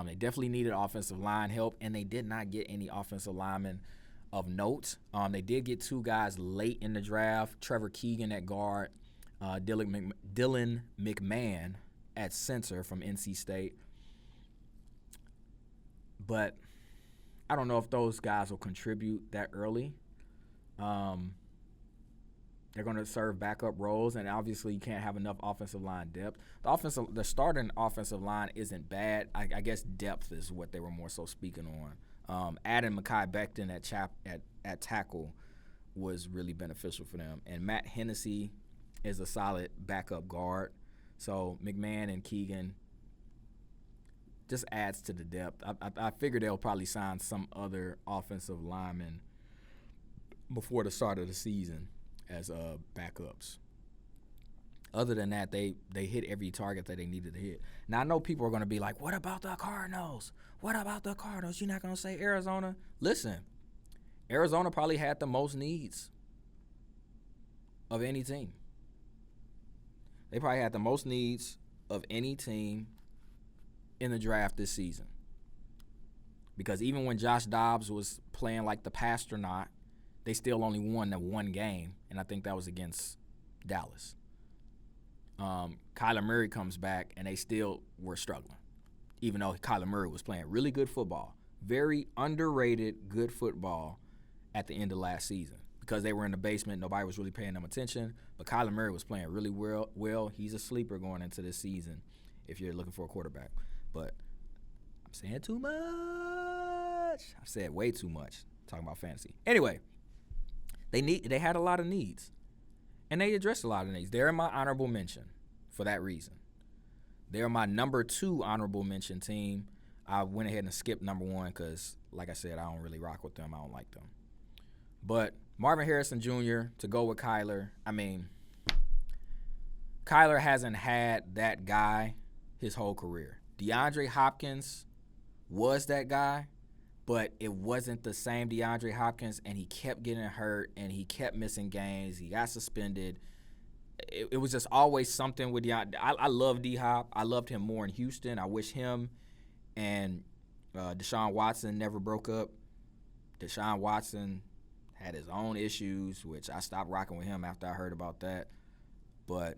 They definitely needed offensive line help, and they did not get any offensive linemen of note. They did get 2 guys late in the draft, Trevor Keegan at guard, Dylan McMahon at center from NC State. But I don't know if those guys will contribute that early. They're going to serve backup roles, and obviously you can't have enough offensive line depth. The starting offensive line isn't bad. I guess depth is what they were more so speaking on. Adding Mekhi Becton at tackle was really beneficial for them. And Matt Hennessy is a solid backup guard. So McMahon and Keegan just adds to the depth. I figure they'll probably sign some other offensive linemen before the start of the season as backups. Other than that, they hit every target that they needed to hit. Now, I know people are going to be like, what about the Cardinals? What about the Cardinals? You're not going to say Arizona? Listen, Arizona probably had the most needs of any team. They probably had the most needs of any team in the draft this season. Because even when Josh Dobbs was playing like the Pastronaut, they still only won that 1 game, and I think that was against Dallas. Kyler Murray comes back, and they still were struggling, even though Kyler Murray was playing really good football, very underrated good football at the end of last season. Because they were in the basement, nobody was really paying them attention, but Kyler Murray was playing really well. He's a sleeper going into this season if you're looking for a quarterback. But I'm saying too much. I've said way too much talking about fantasy. Anyway, they had a lot of needs, and they addressed a lot of needs. They're in my honorable mention for that reason. They're my number 2 honorable mention team. I went ahead and skipped number 1 because, like I said, I don't really rock with them. I don't like them. But Marvin Harrison Jr. to go with Kyler. I mean, Kyler hasn't had that guy his whole career. DeAndre Hopkins was that guy, but it wasn't the same DeAndre Hopkins, and he kept getting hurt, and he kept missing games. He got suspended. It was just always something with DeAndre. I love D-Hop. I loved him more in Houston. I wish him and Deshaun Watson never broke up. Deshaun Watson had his own issues, which I stopped rocking with him after I heard about that. But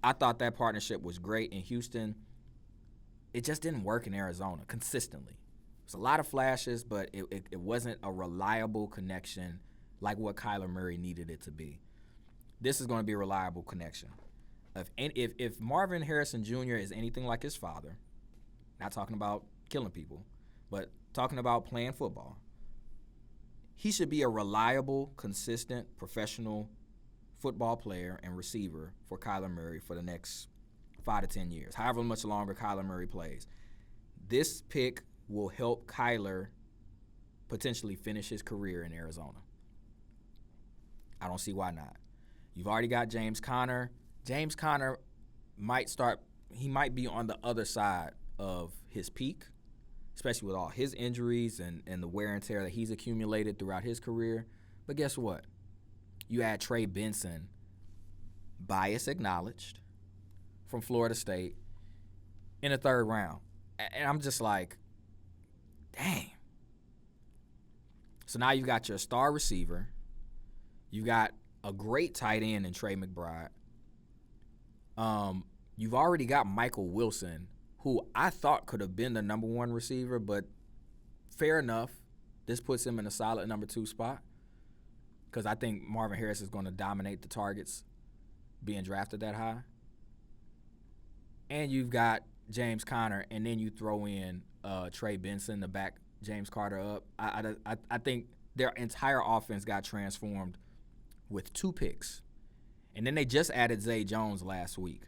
I thought that partnership was great in Houston. It just didn't work in Arizona consistently. It was a lot of flashes, but it wasn't a reliable connection like what Kyler Murray needed it to be. This is going to be a reliable connection. If Marvin Harrison Jr. is anything like his father, not talking about killing people, but talking about playing football, he should be a reliable, consistent, professional football player and receiver for Kyler Murray for the next 5 to 10 years, however much longer Kyler Murray plays. This pick will help Kyler potentially finish his career in Arizona. I don't see why not. You've already got James Conner. James Conner might be on the other side of his peak, especially with all his injuries and the wear and tear that he's accumulated throughout his career. But guess what? You add Trey Benson, bias acknowledged, from Florida State in the 3rd round. And I'm just like, dang. So now you've got your star receiver. You got a great tight end in Trey McBride. You've already got Michael Wilson, who I thought could have been the number 1 receiver, but fair enough. This puts him in a solid number 2 spot because I think Marvin Harris is going to dominate the targets being drafted that high. And you've got James Conner, and then you throw in Trey Benson to back James Carter up. I think their entire offense got transformed with 2 picks. And then they just added Zay Jones last week,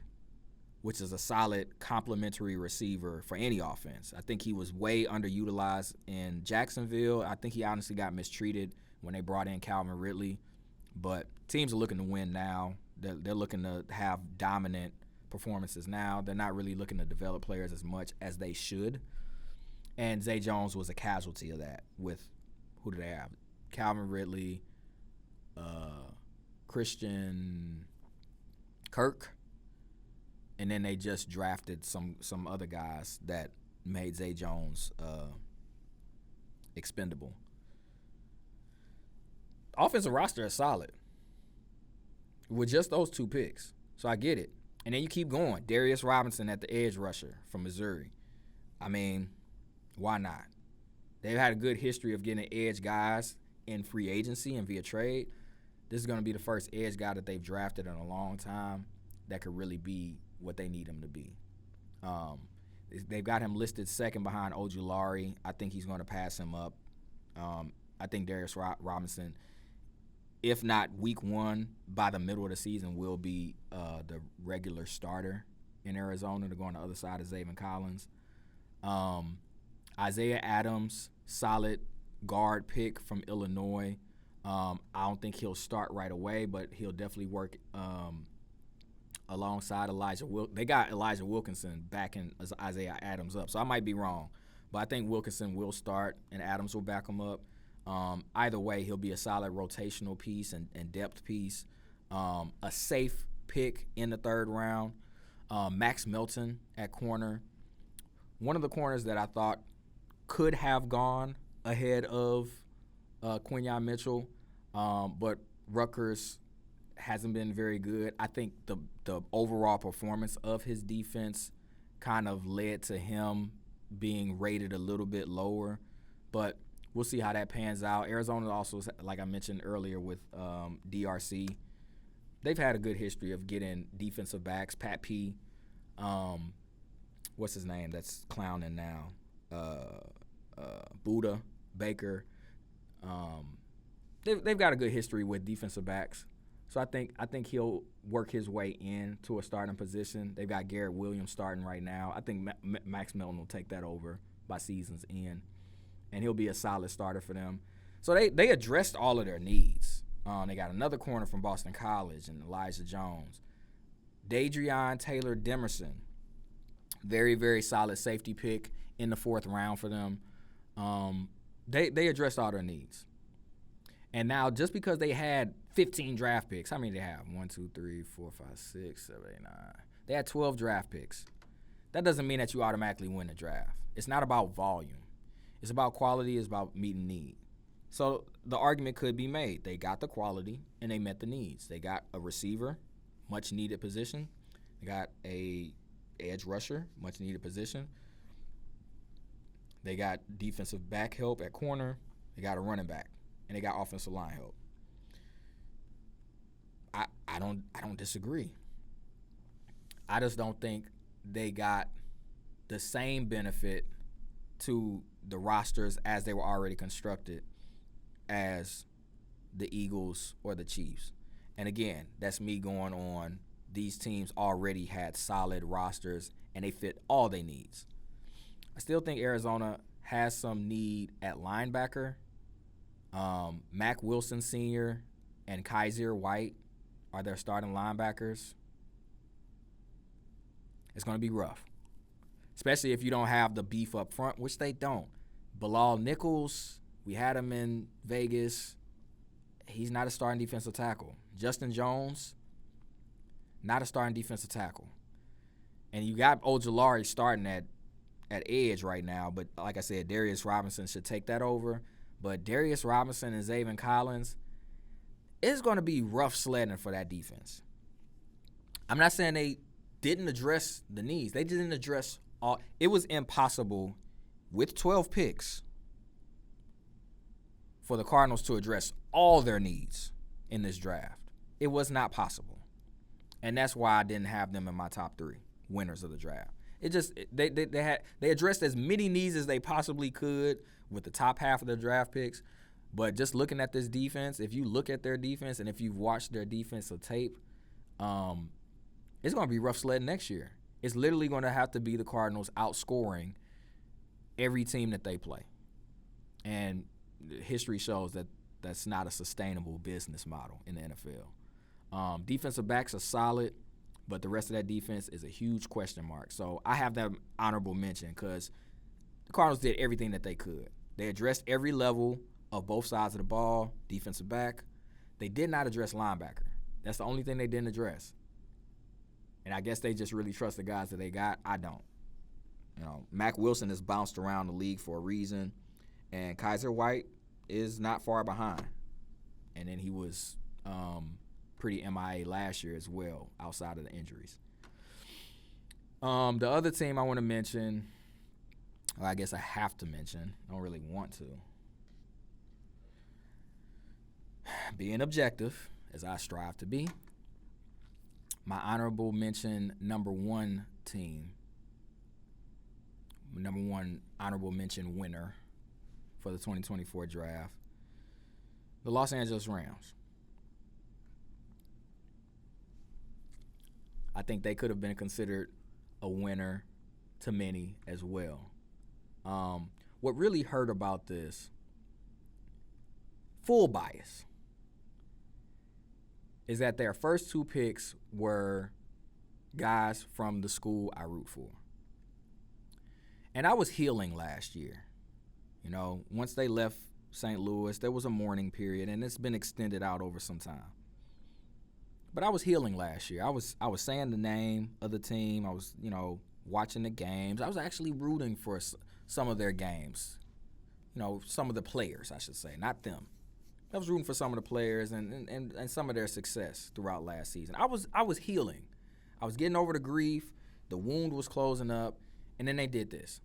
which is a solid complementary receiver for any offense. I think he was way underutilized in Jacksonville. I think he honestly got mistreated when they brought in Calvin Ridley. But teams are looking to win now. They're looking to have dominant performances now. They're not really looking to develop players as much as they should. And Zay Jones was a casualty of that with, who do they have? Calvin Ridley, Christian Kirk, and then they just drafted some other guys that made Zay Jones expendable. Offensive roster is solid with just those 2 picks, so I get it. And then you keep going. Darius Robinson at the edge rusher from Missouri. I mean, why not? They've had a good history of getting edge guys in free agency and via trade. This is going to be the first edge guy that they've drafted in a long time that could really be what they need him to be. They've got him listed 2nd behind Ojulari. I think he's going to pass him up. I think Darius Robinson, if not week 1, by the middle of the season, will be the regular starter in Arizona to go on the other side of Zaven Collins. Isaiah Adams, solid guard pick from Illinois. I don't think he'll start right away, but he'll definitely work alongside Elijah Wilkinson. They got Elijah Wilkinson backing Isaiah Adams up, so I might be wrong. But I think Wilkinson will start, and Adams will back him up. Either way, he'll be a solid rotational piece and depth piece. A safe pick in the 3rd round. Max Melton at corner. One of the corners that I thought could have gone ahead of Quinyon Mitchell, but Rutgers hasn't been very good. I think the overall performance of his defense kind of led to him being rated a little bit lower, but we'll see how that pans out. Arizona also, like I mentioned earlier with DRC, they've had a good history of getting defensive backs. Pat P, what's his name that's clowning now? Buda Baker. They've got a good history with defensive backs. So I think he'll work his way into a starting position. They've got Garrett Williams starting right now. I think Max Melton will take that over by season's end, and he'll be a solid starter for them. So they addressed all of their needs. They got another corner from Boston College and Elijah Jones. Dadrian Taylor Demerson, very, very solid safety pick in the 4th round for them. They addressed all their needs. And now, just because they had 15 draft picks, how many did they have? 1, 2, 3, 4, 5, 6, 7, 8, 9. They had 12 draft picks. That doesn't mean that you automatically win the draft. It's not about volume. It's about quality. It's about meeting need. So the argument could be made. They got the quality, and they met the needs. They got a receiver, much needed position. They got a edge rusher, much needed position. They got defensive back help at corner. They got a running back. And they got offensive line help. I don't disagree. I just don't think they got the same benefit to the rosters as they were already constructed as the Eagles or the Chiefs. And again, that's me going on. These teams already had solid rosters and they fit all their needs. I still think Arizona has some need at linebacker. Mack Wilson Sr. and Kaiser White are their starting linebackers. It's going to be rough, especially if you don't have the beef up front, which they don't. Bilal Nichols, we had him in Vegas. He's not a starting defensive tackle. Justin Jones, not a starting defensive tackle. And you got Ojulari starting at edge right now, but like I said, Darius Robinson should take that over. But Darius Robinson and Zaven Collins, it's going to be rough sledding for that defense. I'm not saying they didn't address the needs. They didn't address all. It was impossible with 12 picks for the Cardinals to address all their needs in this draft. It was not possible. And that's why I didn't have them in my top 3 winners of the draft. It just they addressed as many needs as they possibly could with the top half of their draft picks. But just looking at this defense, if you look at their defense and if you've watched their defensive tape, it's going to be rough sledding next year. It's literally going to have to be the Cardinals outscoring every team that they play. And history shows that that's not a sustainable business model in the NFL. Defensive backs are solid, but the rest of that defense is a huge question mark. So I have that honorable mention because the Cardinals did everything that they could. They addressed every level of both sides of the ball, defensive back. They did not address linebacker. That's the only thing they didn't address. And I guess they just really trust the guys that they got. I don't. You know, Mack Wilson has bounced around the league for a reason, and Kaiser White is not far behind. And then he was pretty MIA last year as well, outside of the injuries. The other team I want to mention, well, I guess I have to mention, I don't really want to. Being objective, as I strive to be, my honorable mention number 1 team, number 1 honorable mention winner for the 2024 draft, the Los Angeles Rams. I think they could have been considered a winner to many as well. What really hurt about this, full bias, is that their first 2 picks were guys from the school I root for. And I was healing last year. You know, once they left St. Louis, there was a mourning period, and it's been extended out over some time. But I was healing last year. I was saying the name of the team. I was, watching the games. I was actually rooting for some of their games. Some of the players, I should say, not them. I was rooting for some of the players and some of their success throughout last season. I was healing. I was getting over the grief. The wound was closing up. And then they did this.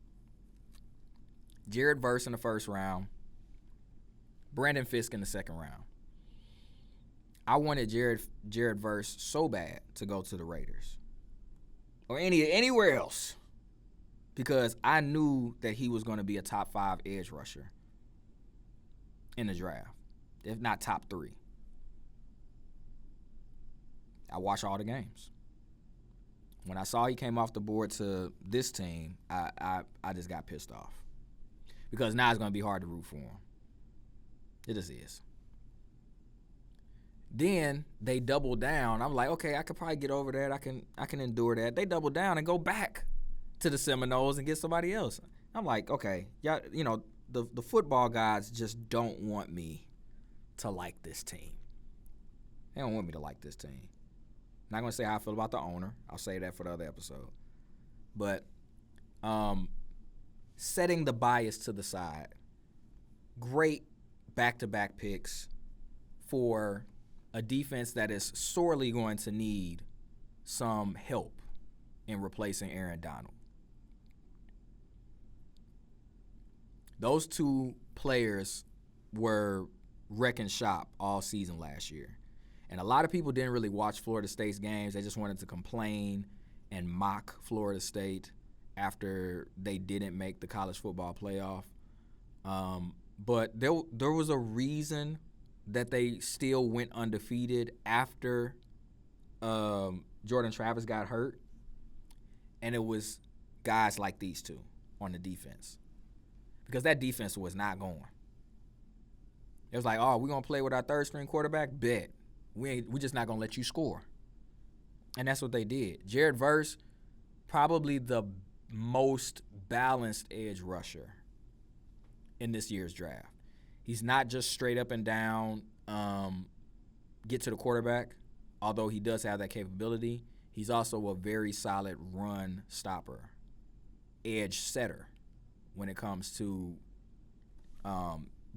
Jared Verse in the first round. Brandon Fisk in the second round. I wanted Jared Verse so bad to go to the Raiders or anywhere else because I knew that he was going to be a top 5 edge rusher in the draft, if not top 3. I watch all the games. When I saw he came off the board to this team, I just got pissed off. Because now it's going to be hard to root for him. It just is. Then they double down. I'm like, okay, I could probably get over that. I can endure that. They double down and go back to the Seminoles and get somebody else. I'm like, okay, y'all, the football guys just don't want me to like this team. They don't want me to like this team. Not going to say how I feel about the owner. I'll say that for the other episode. But setting the bias to the side, great back-to-back picks for a defense that is sorely going to need some help in replacing Aaron Donald. Those two players were wrecking shop all season last year. And a lot of people didn't really watch Florida State's games. They just wanted to complain and mock Florida State after they didn't make the college football playoff. But there was a reason that they still went undefeated after Jordan Travis got hurt. And it was guys like these two on the defense. Because that defense was not going. It was like, oh, we're going to play with our third-string quarterback? Bet. We just not going to let you score. And that's what they did. Jared Verse, probably the most balanced edge rusher in this year's draft. He's not just straight up and down get to the quarterback, although he does have that capability. He's also a very solid run stopper, edge setter when it comes to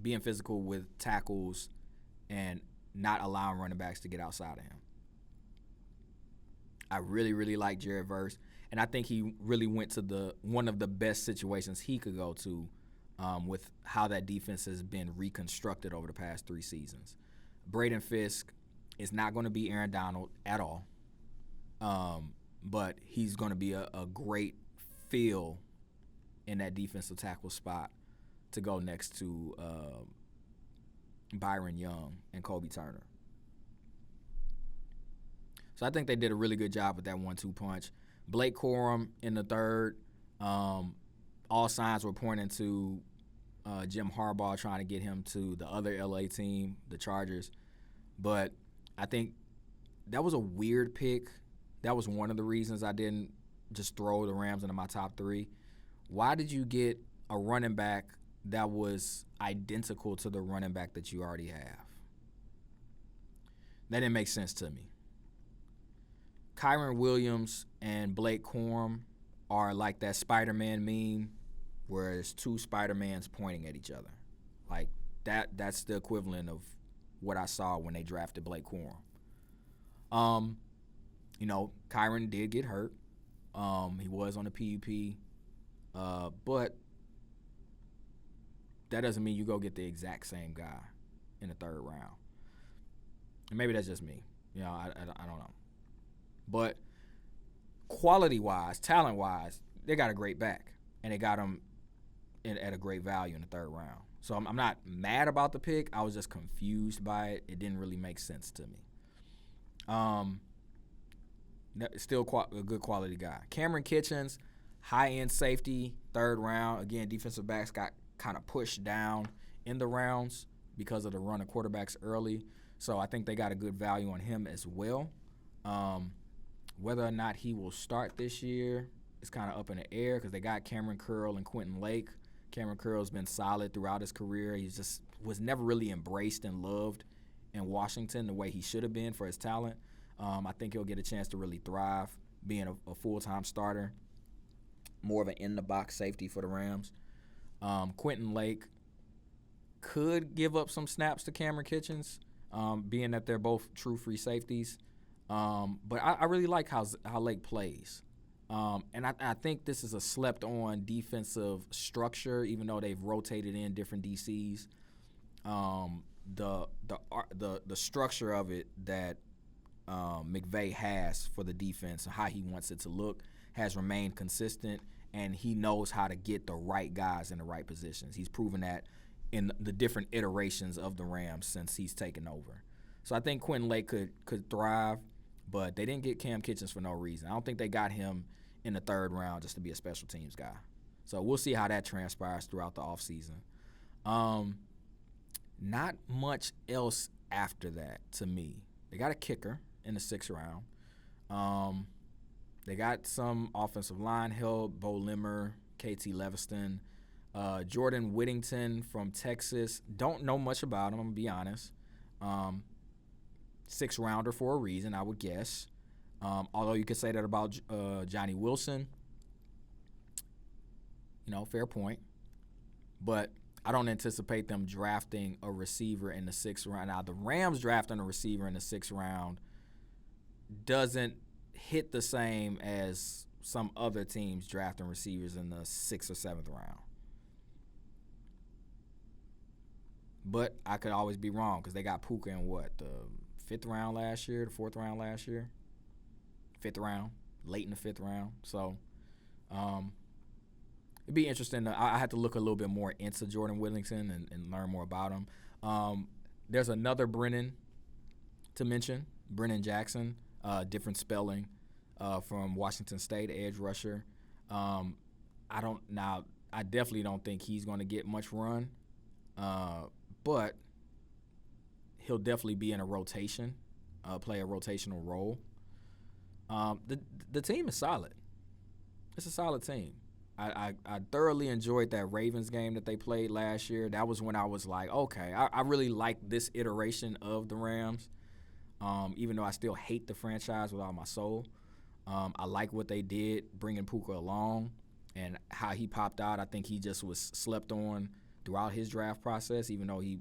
being physical with tackles and not allowing running backs to get outside of him. I really, really like Jared Verse, and I think he really went to one of the best situations he could go to with how that defense has been reconstructed over the past 3 seasons. Braden Fisk is not going to be Aaron Donald at all, but he's going to be a great fill in that defensive tackle spot to go next to Byron Young and Kobe Turner. So I think they did a really good job with that 1-2 punch. Blake Corum in the third, all signs were pointing to Jim Harbaugh trying to get him to the other LA team, the Chargers. But I think that was a weird pick. That was one of the reasons I didn't just throw the Rams into my top 3. Why did you get a running back that was identical to the running back that you already have? That didn't make sense to me. Kyren Williams and Blake Corum are like that Spider-Man meme where there's 2 Spider-Mans pointing at each other. Like that's the equivalent of what I saw when they drafted Blake Corum. Kyren did get hurt. He was on the PUP. But that doesn't mean you go get the exact same guy in the 3rd round. And maybe that's just me. I don't know. But quality-wise, talent-wise, they got a great back. And they got him at a great value in the 3rd round. So I'm not mad about the pick. I was just confused by it. It didn't really make sense to me. Still a good quality guy. Cameron Kitchens, high-end safety, 3rd round. Again, defensive backs got kind of pushed down in the rounds because of the run of quarterbacks early. So I think they got a good value on him as well. Whether or not he will start this year is kind of up in the air because they got Cameron Curl and Quentin Lake. Cameron Curl's been solid throughout his career. He just was never really embraced and loved in Washington the way he should have been for his talent. I think he'll get a chance to really thrive being a full-time starter, more of an in-the-box safety for the Rams. Quentin Lake could give up some snaps to Cameron Kitchens, being that they're both true free safeties. But I really like how Lake plays. And I think this is a slept-on defensive structure, even though they've rotated in different DCs. The structure of it that McVay has for the defense and how he wants it to look has remained consistent, and he knows how to get the right guys in the right positions. He's proven that in the different iterations of the Rams since he's taken over. So I think Quentin Lake could thrive. But they didn't get Cam Kitchens for no reason. I don't think they got him in the 3rd round just to be a special teams guy. So we'll see how that transpires throughout the offseason. Not much else after that to me. They got a kicker in the 6th round. They got some offensive line help, Bo Limmer, KT Leviston, Jordan Whittington from Texas. Don't know much about him, I'm going to be honest. 6th rounder for a reason, I would guess. Although you could say that about Johnny Wilson. Fair point. But I don't anticipate them drafting a receiver in the 6th round. Now, the Rams drafting a receiver in the 6th round doesn't hit the same as some other teams drafting receivers in the 6th or 7th round. But I could always be wrong because they got Puka in the 5th round last year, the 4th round last year? 5th round, late in the 5th round. So it'd be interesting. I had to look a little bit more into Jordan Whittington and learn more about him. There's another Brennan to mention, Brennan Jackson, different spelling, from Washington State, edge rusher. I definitely don't think he's going to get much run, but he'll definitely be in a rotation, play a rotational role. The team is solid. It's a solid team. I thoroughly enjoyed that Ravens game that they played last year. That was when I was like, okay, I really like this iteration of the Rams, even though I still hate the franchise with all my soul. I like what they did, bringing Puka along and how he popped out. I think he just was slept on throughout his draft process, even though he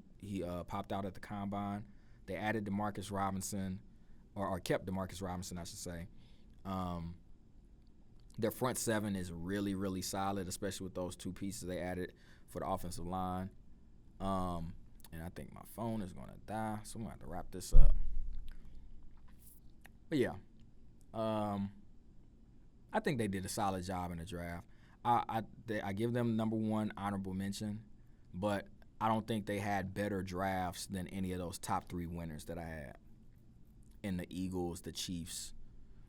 popped out at the Combine. They added Demarcus Robinson, or kept Demarcus Robinson, I should say. Their front 7 is really, really solid, especially with those 2 pieces they added for the offensive line. And I think my phone is going to die, so I'm going to have to wrap this up. But, yeah. I think they did a solid job in the draft. I give them number 1 honorable mention, but I don't think they had better drafts than any of those top 3 winners that I had in the Eagles, the Chiefs,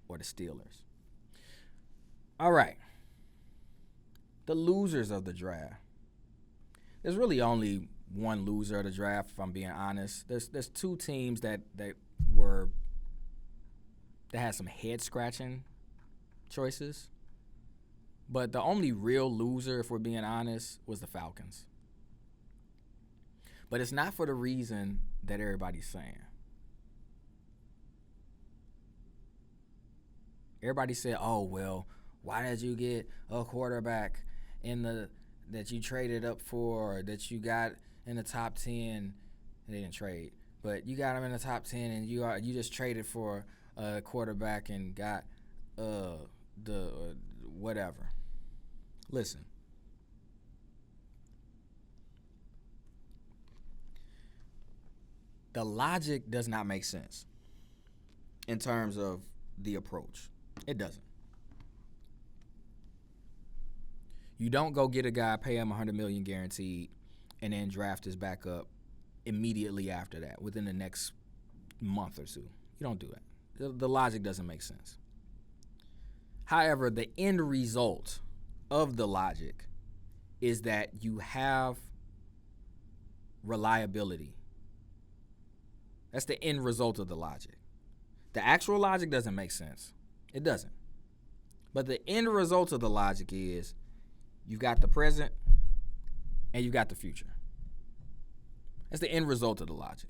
or the Steelers. All right. The losers of the draft. There's really only one loser of the draft, if I'm being honest. There's 2 teams that had some head-scratching choices. But the only real loser, if we're being honest, was the Falcons. But it's not for the reason that everybody's saying. Everybody said, oh, well, why did you get a quarterback that you traded up for, or that you got in the top 10? They didn't trade, but you got him in the top 10, and you just traded for a quarterback and got whatever. Listen. The logic does not make sense in terms of the approach. It doesn't. You don't go get a guy, pay him $100 million guaranteed, and then draft his backup immediately after that, within the next month or 2. You don't do that. The logic doesn't make sense. However, the end result of the logic is that you have reliability. That's the end result of the logic. The actual logic doesn't make sense. It doesn't. But the end result of the logic is you've got the present and you got the future. That's the end result of the logic,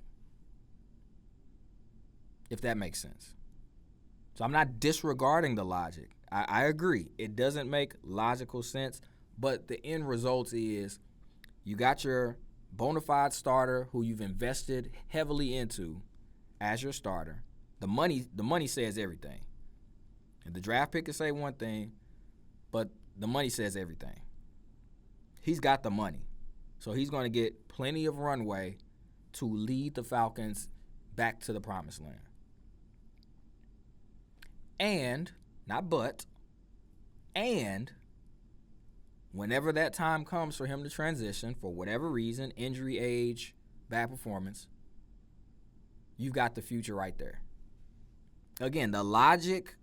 if that makes sense. So I'm not disregarding the logic. I agree. It doesn't make logical sense, but the end result is you got your bona fide starter who you've invested heavily into as your starter. The money says everything. And the draft pick can say one thing, but the money says everything. He's got the money. So he's going to get plenty of runway to lead the Falcons back to the promised land. And, not but, and whenever that time comes for him to transition, for whatever reason, injury, age, bad performance, you've got the future right there. Again, the logic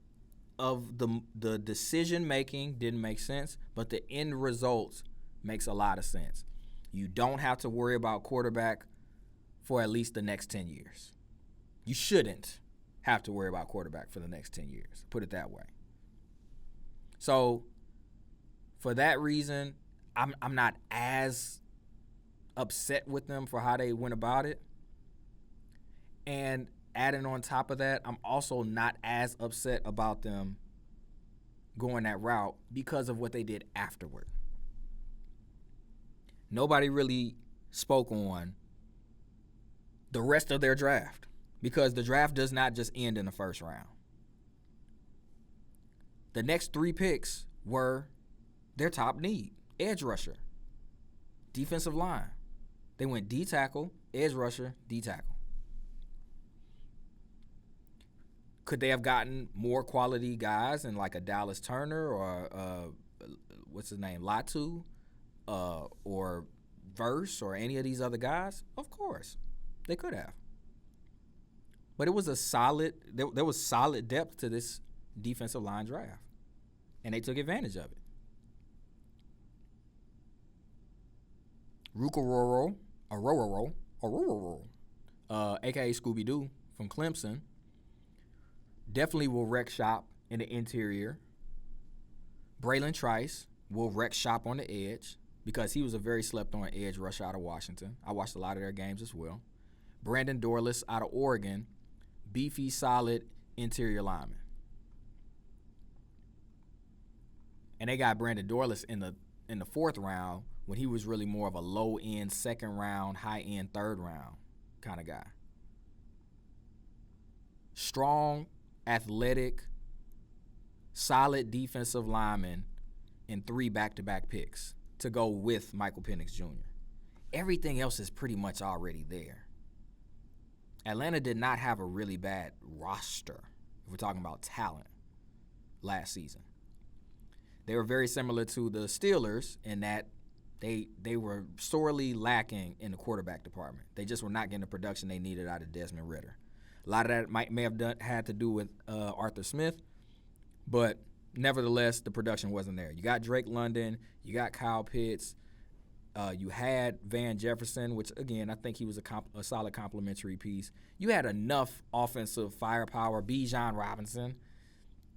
of the decision making didn't make sense, but the end results makes a lot of sense. You don't have to worry about quarterback for at least the next 10 years. You shouldn't have to worry about quarterback for the next 10 years. Put it that way. So for that reason, I'm not as upset with them for how they went about it. And adding on top of that, I'm also not as upset about them going that route because of what they did afterward. Nobody really spoke on the rest of their draft because the draft does not just end in the first round. The next 3 picks were their top need: edge rusher, defensive line. They went D tackle, edge rusher, D tackle. Could they have gotten more quality guys in like a Dallas Turner or what's his name, Latu, or Verse or any of these other guys? Of course, they could have. But it was a solid. There was solid depth to this defensive line draft, and they took advantage of it. Rukororo, aka Scooby Doo from Clemson, definitely will wreck shop in the interior. Braylon Trice will wreck shop on the edge because he was a very slept-on edge rush out of Washington. I watched a lot of their games as well. Brandon Dorlus out of Oregon, beefy, solid interior lineman. And they got Brandon Dorlus in the 4th round when he was really more of a low-end 2nd round, high-end 3rd round kind of guy. Strong, athletic, solid defensive lineman in 3 back-to-back picks to go with Michael Penix Jr. Everything else is pretty much already there. Atlanta did not have a really bad roster, if we're talking about talent, last season. They were very similar to the Steelers in that they were sorely lacking in the quarterback department. They just were not getting the production they needed out of Desmond Ridder. A lot of that may have had to do with Arthur Smith, but nevertheless, the production wasn't there. You got Drake London, you got Kyle Pitts, you had Van Jefferson, which, again, I think he was a solid complementary piece. You had enough offensive firepower. Bijan Robinson.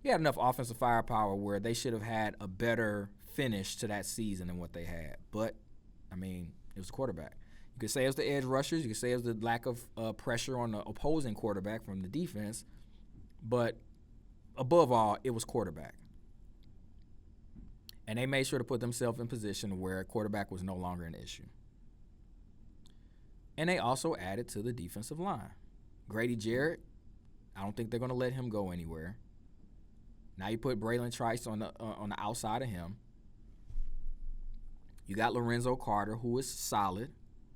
You had enough offensive firepower where they should have had a better finish to that season than what they had. But, I mean, it was a quarterback. You could say it was the edge rushers. You could say it was the lack of pressure on the opposing quarterback from the defense. But above all, it was quarterback. And they made sure to put themselves in position where quarterback was no longer an issue. And they also added to the defensive line. Grady Jarrett, I don't think they're going to let him go anywhere. Now you put Braylon Trice on the outside of him. You got Lorenzo Carter, who is solid.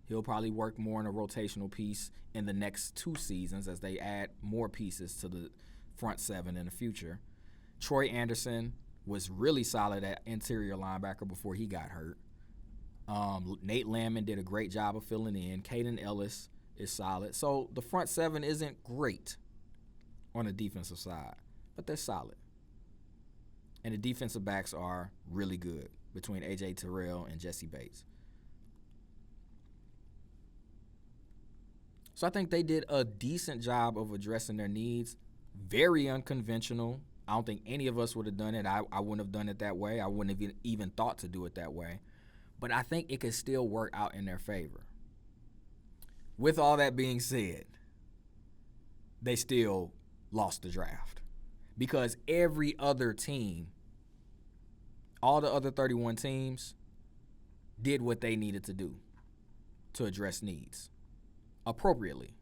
He'll probably work more in a rotational piece in the next 2 seasons as they add more pieces to the front 7 in the future. Troy Anderson was really solid at interior linebacker before he got hurt. Nate Landman did a great job of filling in. Caden Ellis is solid. So the front 7 isn't great on the defensive side, but they're solid. And the defensive backs are really good between A.J. Terrell and Jesse Bates. So I think they did a decent job of addressing their needs. Very unconventional. I don't think any of us would have done it. I wouldn't have done it that way. I wouldn't have even thought to do it that way. But I think it could still work out in their favor. With all that being said, they still lost the draft. Because every other team, all the other 31 teams, did what they needed to do to address needs appropriately.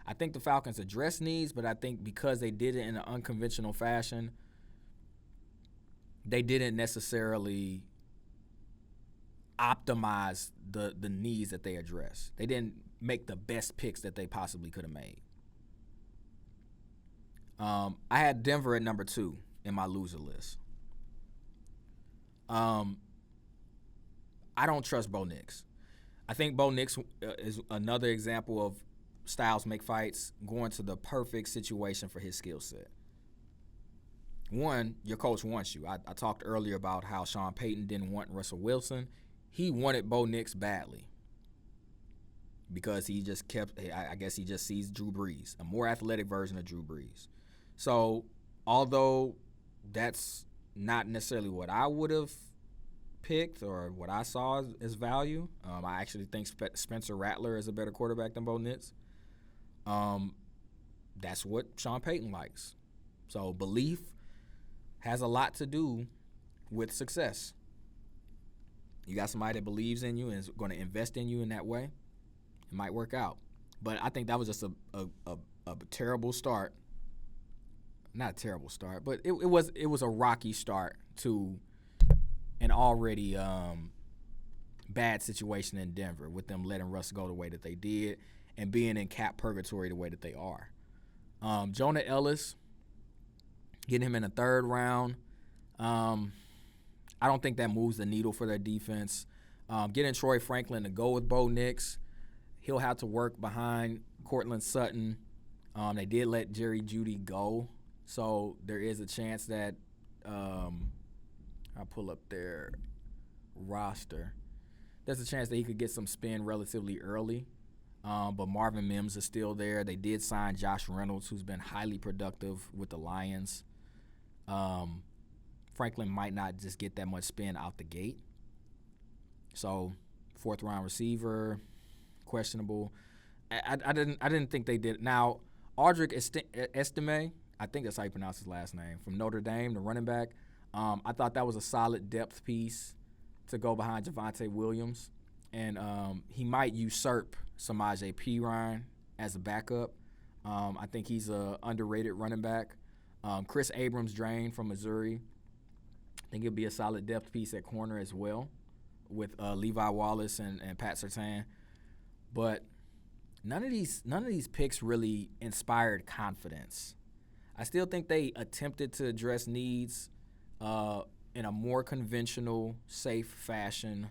I think the Falcons addressed needs, but I think because they did it in an unconventional fashion, they didn't necessarily optimize the needs that they addressed. They didn't make the best picks that they possibly could have made. I had Denver at number 2 in my loser list. I don't trust Bo Nix. I think Bo Nix is another example of styles make fights, going to the perfect situation for his skill set. One, your coach wants you. I talked earlier about how Sean Payton didn't want Russell Wilson. He wanted Bo Nix badly because he just I guess he just sees Drew Brees, a more athletic version of Drew Brees. So although that's not necessarily what I would have picked or what I saw as value, I actually think Spencer Rattler is a better quarterback than Bo Nix. That's what Sean Payton likes. So belief has a lot to do with success. You got somebody that believes in you and is going to invest in you in that way, it might work out. But I think that was just a terrible start. Not a terrible start, but it was a rocky start to an already bad situation in Denver with them letting Russ go the way that they did and being in cap purgatory the way that they are. Jonah Ellis, getting him in the third round, I don't think that moves the needle for their defense. Getting Troy Franklin to go with Bo Nix, he'll have to work behind Cortland Sutton. They did let Jerry Jeudy go, so there is a chance that I'll pull up their roster. There's a chance that he could get some spin relatively early, but Marvin Mims is still there. They did sign Josh Reynolds, who's been highly productive with the Lions. Franklin might not just get that much spin out the gate. So, fourth-round receiver, questionable. I didn't think they did. Now, Audric Estime, I think that's how you pronounce his last name, from Notre Dame, the running back. I thought that was a solid depth piece to go behind Javonte Williams. And he might usurp Samaje Perine as a backup. I think he's an underrated running back. Chris Abrams-Draine from Missouri. I think he'll be a solid depth piece at corner as well with Levi Wallace and Pat Surtain. But none of these picks really inspired confidence. I still think they attempted to address needs in a more conventional, safe fashion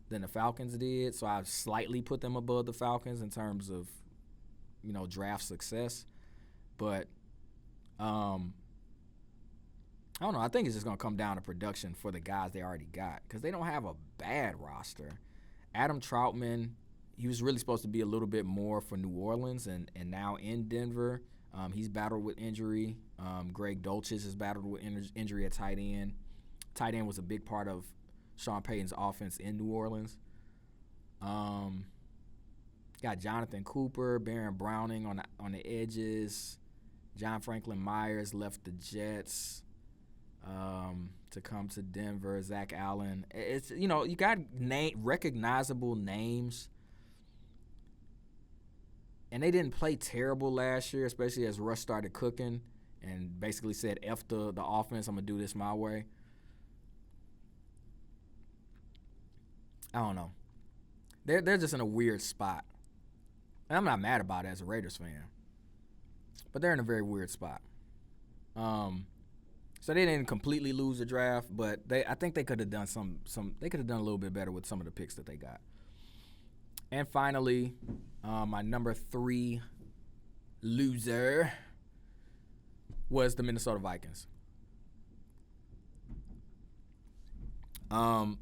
than the Falcons did. So I've slightly put them above the Falcons in terms of, draft success. But I don't know. I think it's just going to come down to production for the guys they already got because they don't have a bad roster. Adam Troutman, he was really supposed to be a little bit more for New Orleans and now in Denver. He's battled with injury. Greg Dulcich has battled with injury at tight end. Tight end was a big part of Sean Payton's offense in New Orleans. Got Jonathan Cooper, Baron Browning on the edges. John Franklin Myers left the Jets to come to Denver. Zach Allen. It's you got recognizable names. And they didn't play terrible last year, especially as Russ started cooking and basically said, F the offense, I'm going to do this my way. I don't know. They're just in a weird spot. And I'm not mad about it as a Raiders fan. But they're in a very weird spot. So they didn't completely lose the draft, but I think they could have done they could have done a little bit better with some of the picks that they got. And finally, my number 3 loser was the Minnesota Vikings. I'm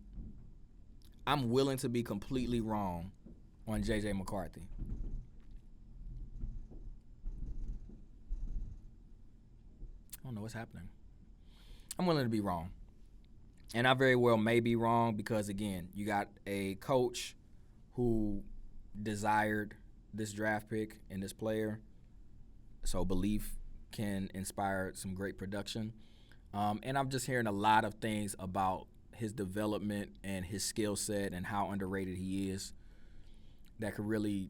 willing to be completely wrong on J.J. McCarthy. I don't know what's happening. I'm willing to be wrong. And I very well may be wrong because, again, you got a coach who desired this draft pick and this player. So belief can inspire some great production. And I'm just hearing a lot of things about his development and his skill set and how underrated he is that could really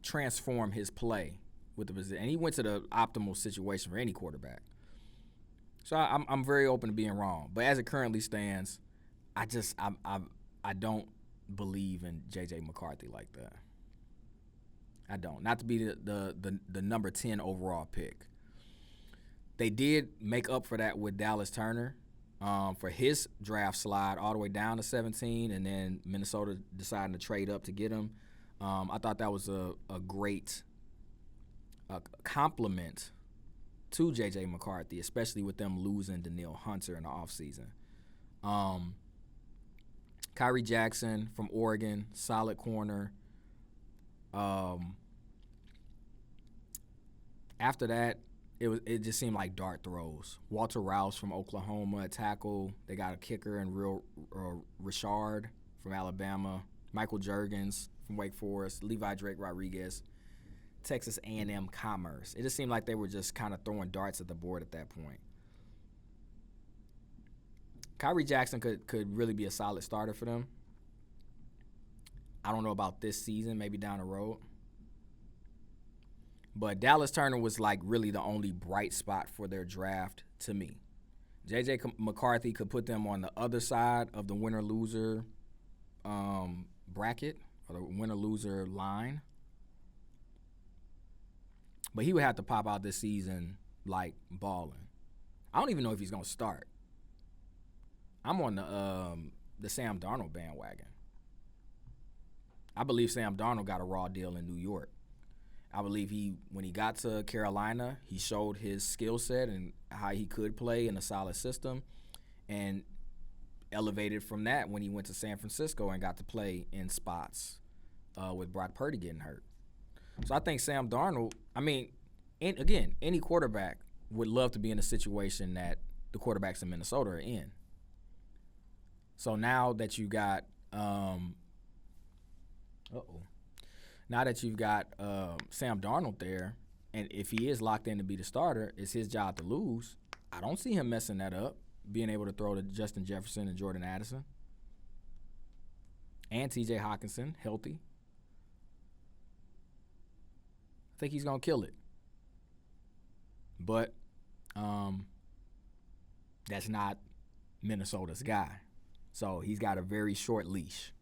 transform his play with the position. And he went to the optimal situation for any quarterback. So I'm very open to being wrong. But as it currently stands, I don't believe in J.J. McCarthy like that. I don't. Not to be the number 10 overall pick. They did make up for that with Dallas Turner for his draft slide all the way down to 17, and then Minnesota deciding to trade up to get him. I thought that was a great compliment to J.J. McCarthy, especially with them losing Danielle Hunter in the offseason. Kyrie Jackson from Oregon, solid corner. After that, it just seemed like dart throws. Walter Rouse from Oklahoma, a tackle. They got a kicker in Richard from Alabama. Michael Juergens from Wake Forest. Levi Drake Rodriguez, Texas A&M Commerce. It just seemed like they were just kind of throwing darts at the board at that point. Kyrie Jackson could really be a solid starter for them. I don't know about this season, maybe down the road. But Dallas Turner was like really the only bright spot for their draft to me. J.J. McCarthy could put them on the other side of the winner-loser bracket or the winner-loser line. But he would have to pop out this season like balling. I don't even know if he's going to start. I'm on the Sam Darnold bandwagon. I believe Sam Darnold got a raw deal in New York. I believe when he got to Carolina, he showed his skill set and how he could play in a solid system, and elevated from that when he went to San Francisco and got to play in spots with Brock Purdy getting hurt. So I think Sam Darnold, any quarterback would love to be in a situation that the quarterbacks in Minnesota are in. So now that you got Now that you've got Sam Darnold there, and if he is locked in to be the starter, it's his job to lose. I don't see him messing that up, being able to throw to Justin Jefferson and Jordan Addison. And T.J. Hockenson, healthy. I think he's going to kill it. But that's not Minnesota's guy. So he's got a very short leash.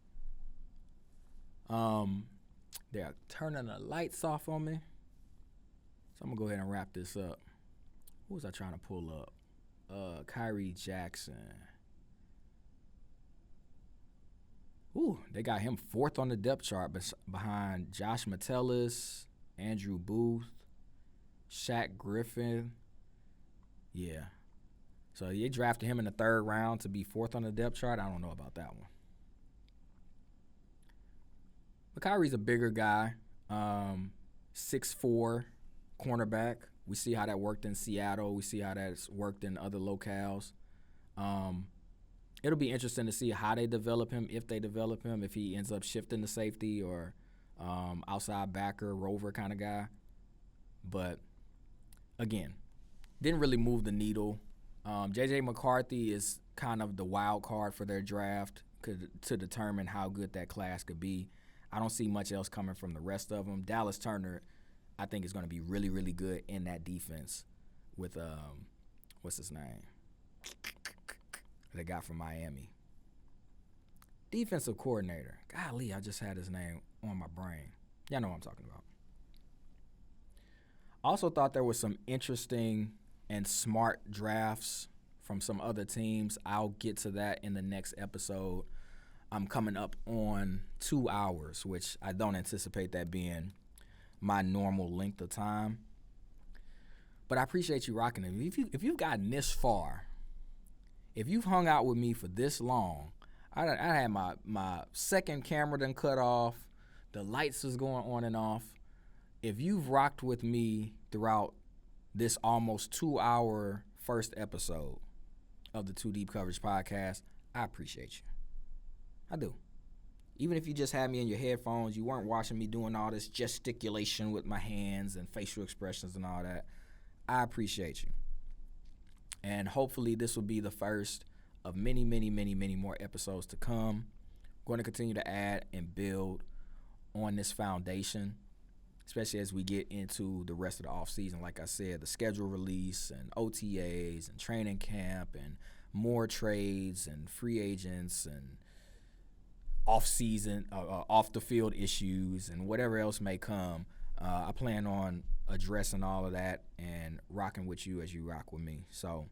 They're turning the lights off on me. So I'm going to go ahead and wrap this up. Who was I trying to pull up? Kyrie Jackson. Ooh, they got him fourth on the depth chart behind Josh Metellus, Andrew Booth, Shaq Griffin. Yeah. So they drafted him in the third round to be fourth on the depth chart. I don't know about that one. But Kyrie's a bigger guy, 6'4", cornerback. We see how that worked in Seattle. We see how that's worked in other locales. It'll be interesting to see how they develop him, if they develop him, if he ends up shifting to safety or outside backer, rover kind of guy. But, again, didn't really move the needle. J.J. McCarthy is kind of the wild card for their draft to determine how good that class could be. I don't see much else coming from the rest of them. Dallas Turner, I think, is going to be really, really good in that defense with, what's his name? The guy from Miami. Defensive coordinator. Golly, I just had his name on my brain. Y'all know what I'm talking about. Also thought there was some interesting and smart drafts from some other teams. I'll get to that in the next episode. I'm coming up on 2 hours, which I don't anticipate that being my normal length of time. But I appreciate you rocking it. If you've gotten this far, if you've hung out with me for this long, I had my second camera done cut off. The lights was going on and off. If you've rocked with me throughout this almost 2-hour first episode of the Too Deep Coverage podcast, I appreciate you. I do. Even if you just had me in your headphones, you weren't watching me doing all this gesticulation with my hands and facial expressions and all that, I appreciate you. And hopefully this will be the first of many, many, many, many more episodes to come. I'm going to continue to add and build on this foundation, especially as we get into the rest of the offseason. Like I said, the schedule release and OTAs and training camp and more trades and free agents and off-season, off-the-field issues and whatever else may come. I plan on addressing all of that and rocking with you as you rock with me. So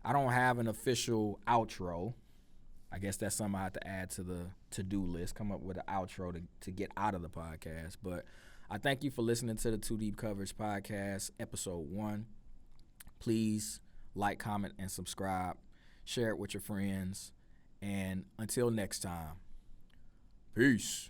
I don't have an official outro. I guess that's something I have to add to the to-do list, come up with an outro to get out of the podcast. But I thank you for listening to the Too Deep Coverage Podcast, episode 1. Please like, comment, and subscribe. Share it with your friends. And until next time, peace.